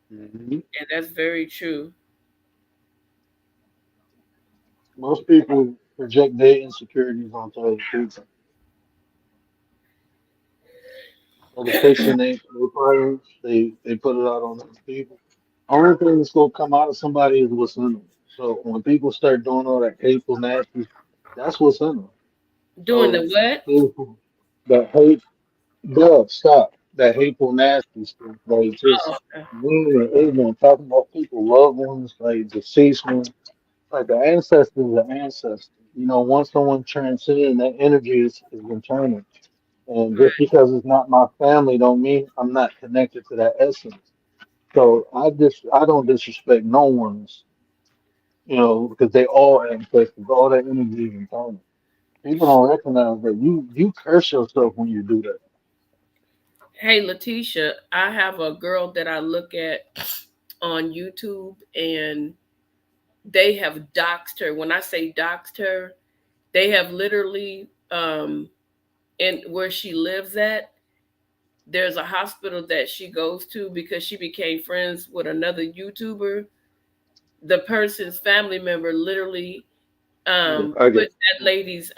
Hmm. and that's very true. Most people project their insecurities onto other people. Instead of fixing their problems, they put it out on other people. Only thing that's gonna come out of somebody is what's in them. So when people start doing all that hateful, nasty, that's what's in them. Doing the So what? people that hate, Dub, stop that hateful, nasty stuff. Like Oh, just okay. mean and ignorant, talking about people, loved ones, like deceased ones. Like the ancestors are ancestors. You know, once someone transcends, that energy is returning. And just Right. because it's not my family, don't mean I'm not connected to that essence. So I don't disrespect no one's, you know, because they all ancestors, all that energy is returning. People don't recognize that you curse yourself when you do that. Hey, Letitia, I have a girl that I look at on YouTube, and they have doxed her. When I say doxed her, they have literally, in where she lives at, there's a hospital that she goes to because she became friends with another YouTuber. The person's family member literally Yeah, I put get. that lady's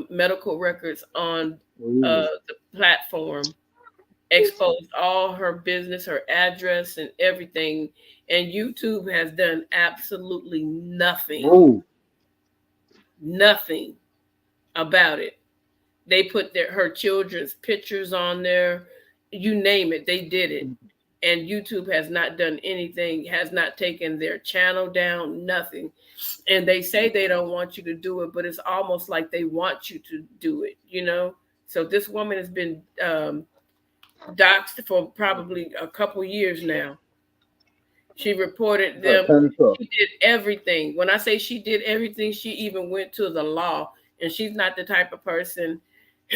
medical records on Ooh, the platform, exposed all her business, her address, and everything. And YouTube has done absolutely nothing, ooh, nothing about it. They put her children's pictures on there, you name it, they did it. And YouTube has not done anything, has not taken their channel down, nothing. And they say they don't want you to do it, but it's almost like they want you to do it, you know? So this woman has been doxxed for probably a couple years now. She reported got them. ten stuff. She did everything. When I say she did everything, she even went to the law. And she's not the type of person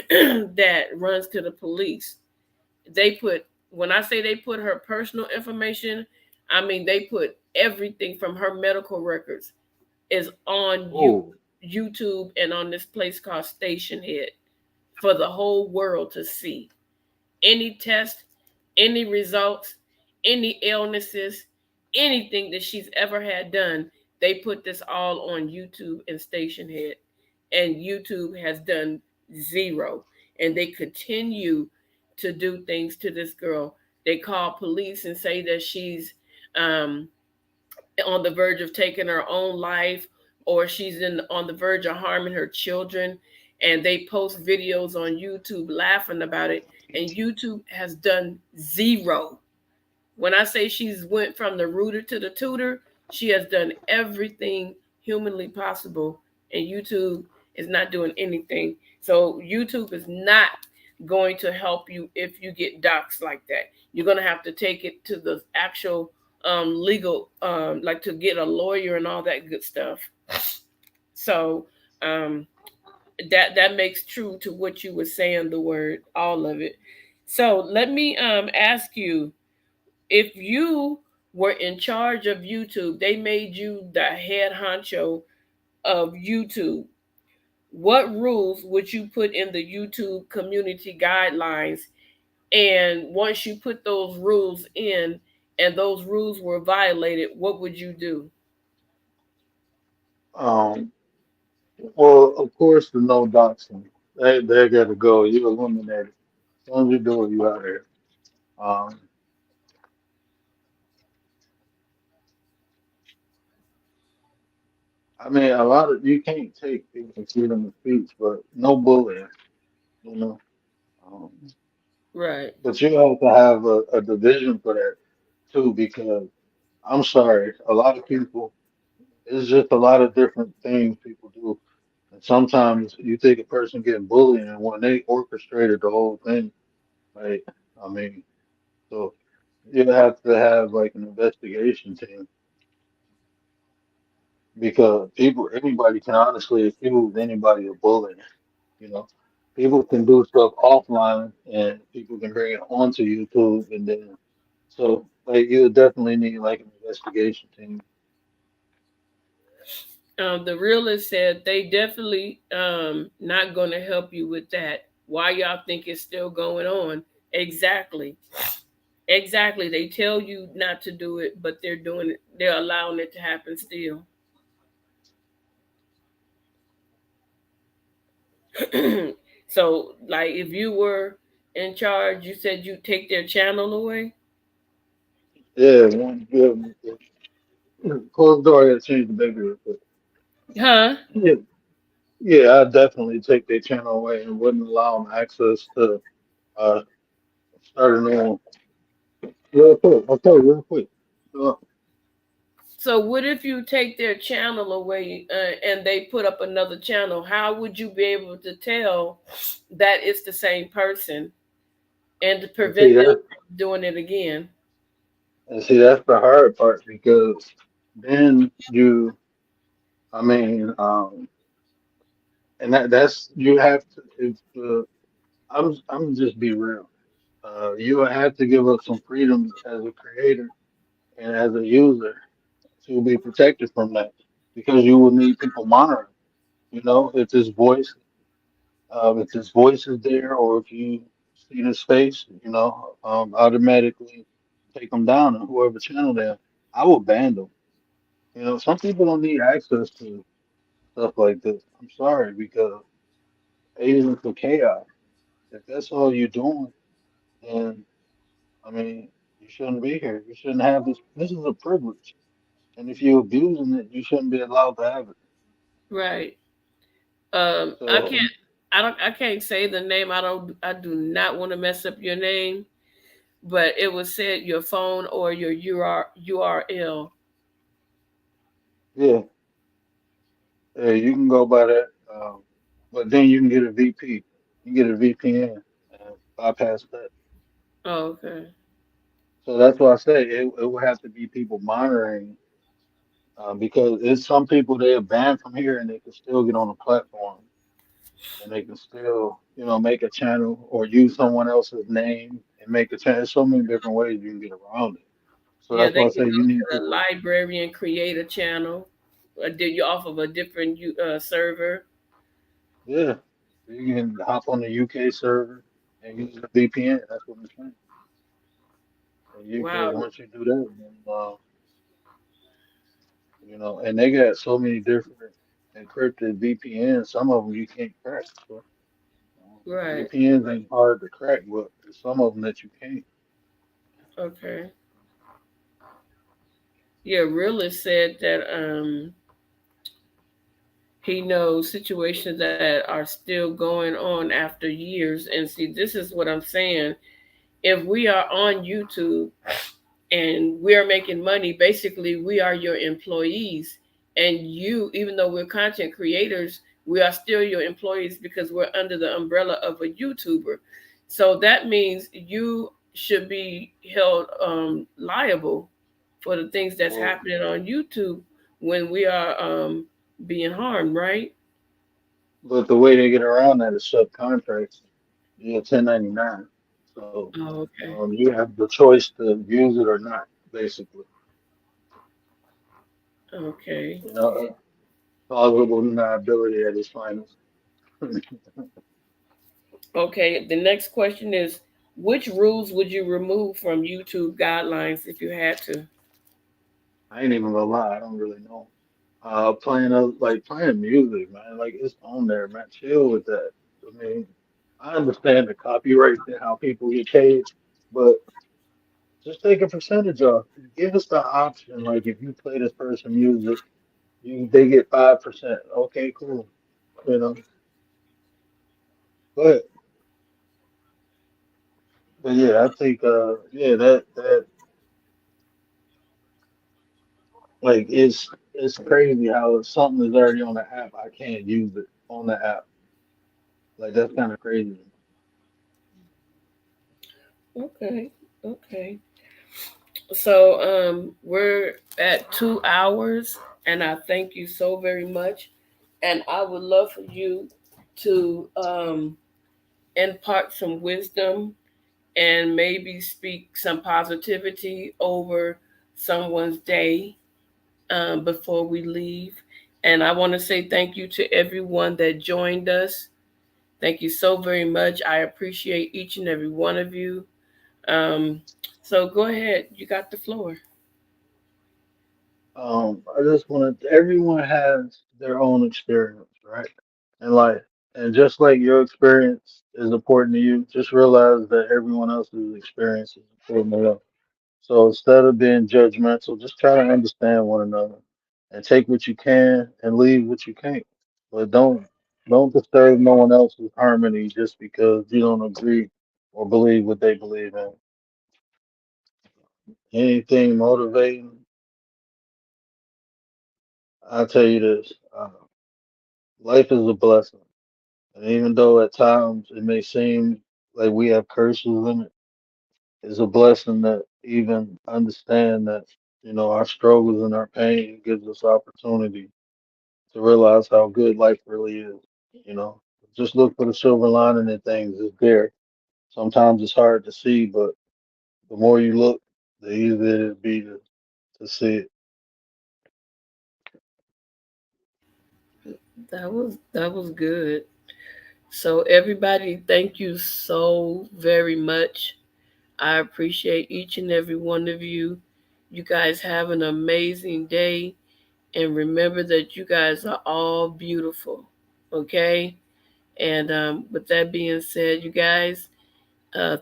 that runs to the police. They put, when I say they put her personal information, I mean they put everything from her medical records is on Oh, YouTube and on this place called Station Head for the whole world to see. Any test, any results, any illnesses, anything that she's ever had done, they put this all on YouTube and Station Head. And YouTube has done zero. And they continue to do things to this girl. They call police and say that she's um, on the verge of taking her own life, or she's in on the verge of harming her children, and they post videos on YouTube laughing about it, and YouTube has done zero. When I say she's went from the rooter to the tutor, she has done everything humanly possible, and YouTube is not doing anything. So YouTube is not going to help you if you get doxxed like that. You're gonna have to take it to the actual legal, like to get a lawyer and all that good stuff. So um, that makes true to what you were saying. The word, all of it. So let me ask you, if you were in charge of YouTube, they made you the head honcho of YouTube, what rules would you put in the YouTube community guidelines? And once you put those rules in and those rules were violated, what would you do? um, well, of course, the no doxing. They got to go. You eliminate it. As soon as you do it, you out here. Um, I mean, a lot of you can't take people freedom of speech, but no bullying. You know. Um, Right. but you have to have a division for that too, because I'm sorry, a lot of people, it's just a lot of different things people do. And sometimes you think a person getting bullied, and when they orchestrated the whole thing, right? I mean, so you have to have like an investigation team because people, anybody can honestly accuse anybody of bullying. You know, people can do stuff offline, and people can bring it onto YouTube, and then so. like you would definitely need like an investigation team. The realist said they definitely not going to help you with that. Why y'all think it's still going on? Exactly. Exactly. They tell you not to do it, but they're doing it. They're allowing it to happen still. So, like, if you were in charge, you said you take their channel away. Yeah, one good. Close the door. I gotta change the baby real quick. Huh? Yeah, yeah, I definitely take their channel away and wouldn't allow them access to uh start a new one. Real quick, okay, real quick. Uh, So, what if you take their channel away and they put up another channel? How would you be able to tell that it's the same person and to and see prevent them that, from doing it again? and see that's the hard part because then you, I mean, and that's you have to. If I'm just be real. You have to give up some freedoms as a creator and as a user to be protected from that because you will need people monitoring. You know, if his voice is there, or if you see his face, automatically take them down on whoever channel they're. I will ban them. You know, some people don't need access to stuff like this. I'm sorry because agents of chaos. If that's all you're doing, then I mean, you shouldn't be here. You shouldn't have this. This is a privilege, and if you're abusing it, you shouldn't be allowed to have it. Right. I So, can't. I don't. I can't say the name. I don't. I do not want to mess up your name. But it was said your phone or your URL. yeah, yeah, you can go by that, but then you can get a VP. You get a VPN and bypass that. Oh, okay. So that's why I say it will have to be people monitoring, because it's some people they are banned from here and they can still get on the platform and they can still, make a channel or use someone else's name and make a channel. There's so many different ways you can get around it. So Yeah, that's they why I can say you go need to the people. library and create a channel. Did you off of a different server? Yeah, you can hop on the UK server and use the VPN. That's what I'm saying. And UK, Wow. once you do that, then, and they got so many different encrypted VPNs. Some of them you can't crack. So, Right. VPNs ain't hard to crack, but there's some of them that you can't. Okay. Yeah, realist said that he knows situations that are still going on after years. And see, this is what I'm saying. If we are on YouTube and we are making money, basically we are your employees, and you, even though we're content creators, we are still your employees because we're under the umbrella of a YouTuber. So that means you should be held liable for the things that's Well, happening on YouTube when we are being harmed, right? but the way they get around that is subcontracts. Yeah, 1099. So Oh, okay. you have the choice to use it or not, basically. Okay. Plausible deniability at its finest. Okay, the next question is, which rules would you remove from YouTube guidelines if you had to? I ain't even gonna lie, I don't really know. Playing music, man. Like it's on there, man. Chill with that. I mean, I understand the copyright and how people get paid, but just take a percentage off. Give us the option. Like if you play this person music, they get 5%. Okay, cool. You know, go ahead. But yeah, I think yeah, that like it's crazy how if something is already on the app, I can't use it on the app. Like that's kind of crazy. Okay, okay. So we're at 2 hours, and I thank you so very much. And I would love for you to impart some wisdom and maybe speak some positivity over someone's day before we leave. And I want to say thank you to everyone that joined us. Thank you so very much. I appreciate each and every one of you. Um, so go ahead, you got the floor. I just want to. Everyone has their own experience, right, in life, and just like your experience is important to you, just realize that everyone else's experience is important to them. So instead of being judgmental, just try to understand one another, and take what you can and leave what you can't. But don't disturb no one else's harmony just because you don't agree or believe what they believe in. Anything motivating, I'll tell you this. Life is a blessing. And even though at times it may seem like we have curses in it, it's a blessing that even understand that, our struggles and our pain gives us opportunity to realize how good life really is. You know, just look for the silver lining in things. It's there. Sometimes it's hard to see, but the more you look, the easier it'll be to see it. That was good. So everybody, thank you so very much. I appreciate each and every one of you. You guys have an amazing day, and remember that you guys are all beautiful. Okay? And with that being said, you guys,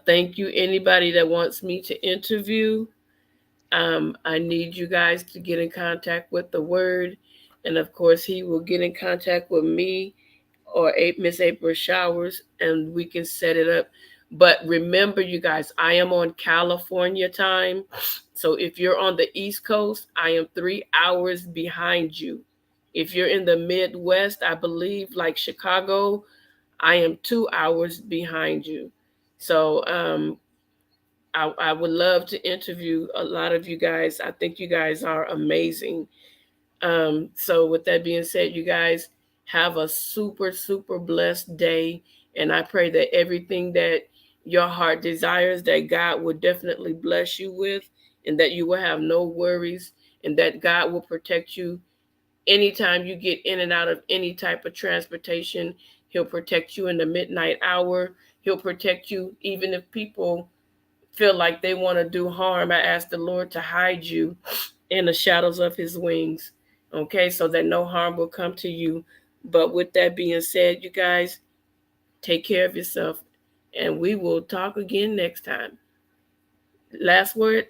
thank you. Anybody that wants me to interview, I need you guys to get in contact with the Word. And of course, he will get in contact with me or Miss April Showers, and we can set it up. But remember, you guys, I am on California time. So if you're on the East Coast, I am 3 hours behind you. If you're in the Midwest, I believe, like Chicago, I am 2 hours behind you. So I would love to interview a lot of you guys. I think you guys are amazing. So with that being said, you guys have a super, super blessed day. And I pray that everything that your heart desires, that God will definitely bless you with, and that you will have no worries, and that God will protect you anytime you get in and out of any type of transportation. He'll protect you in the midnight hour. He'll protect you even if people feel like they want to do harm. I ask the Lord to hide you in the shadows of his wings, okay, so that no harm will come to you. But with that being said, you guys, take care of yourself, and we will talk again next time. Last word?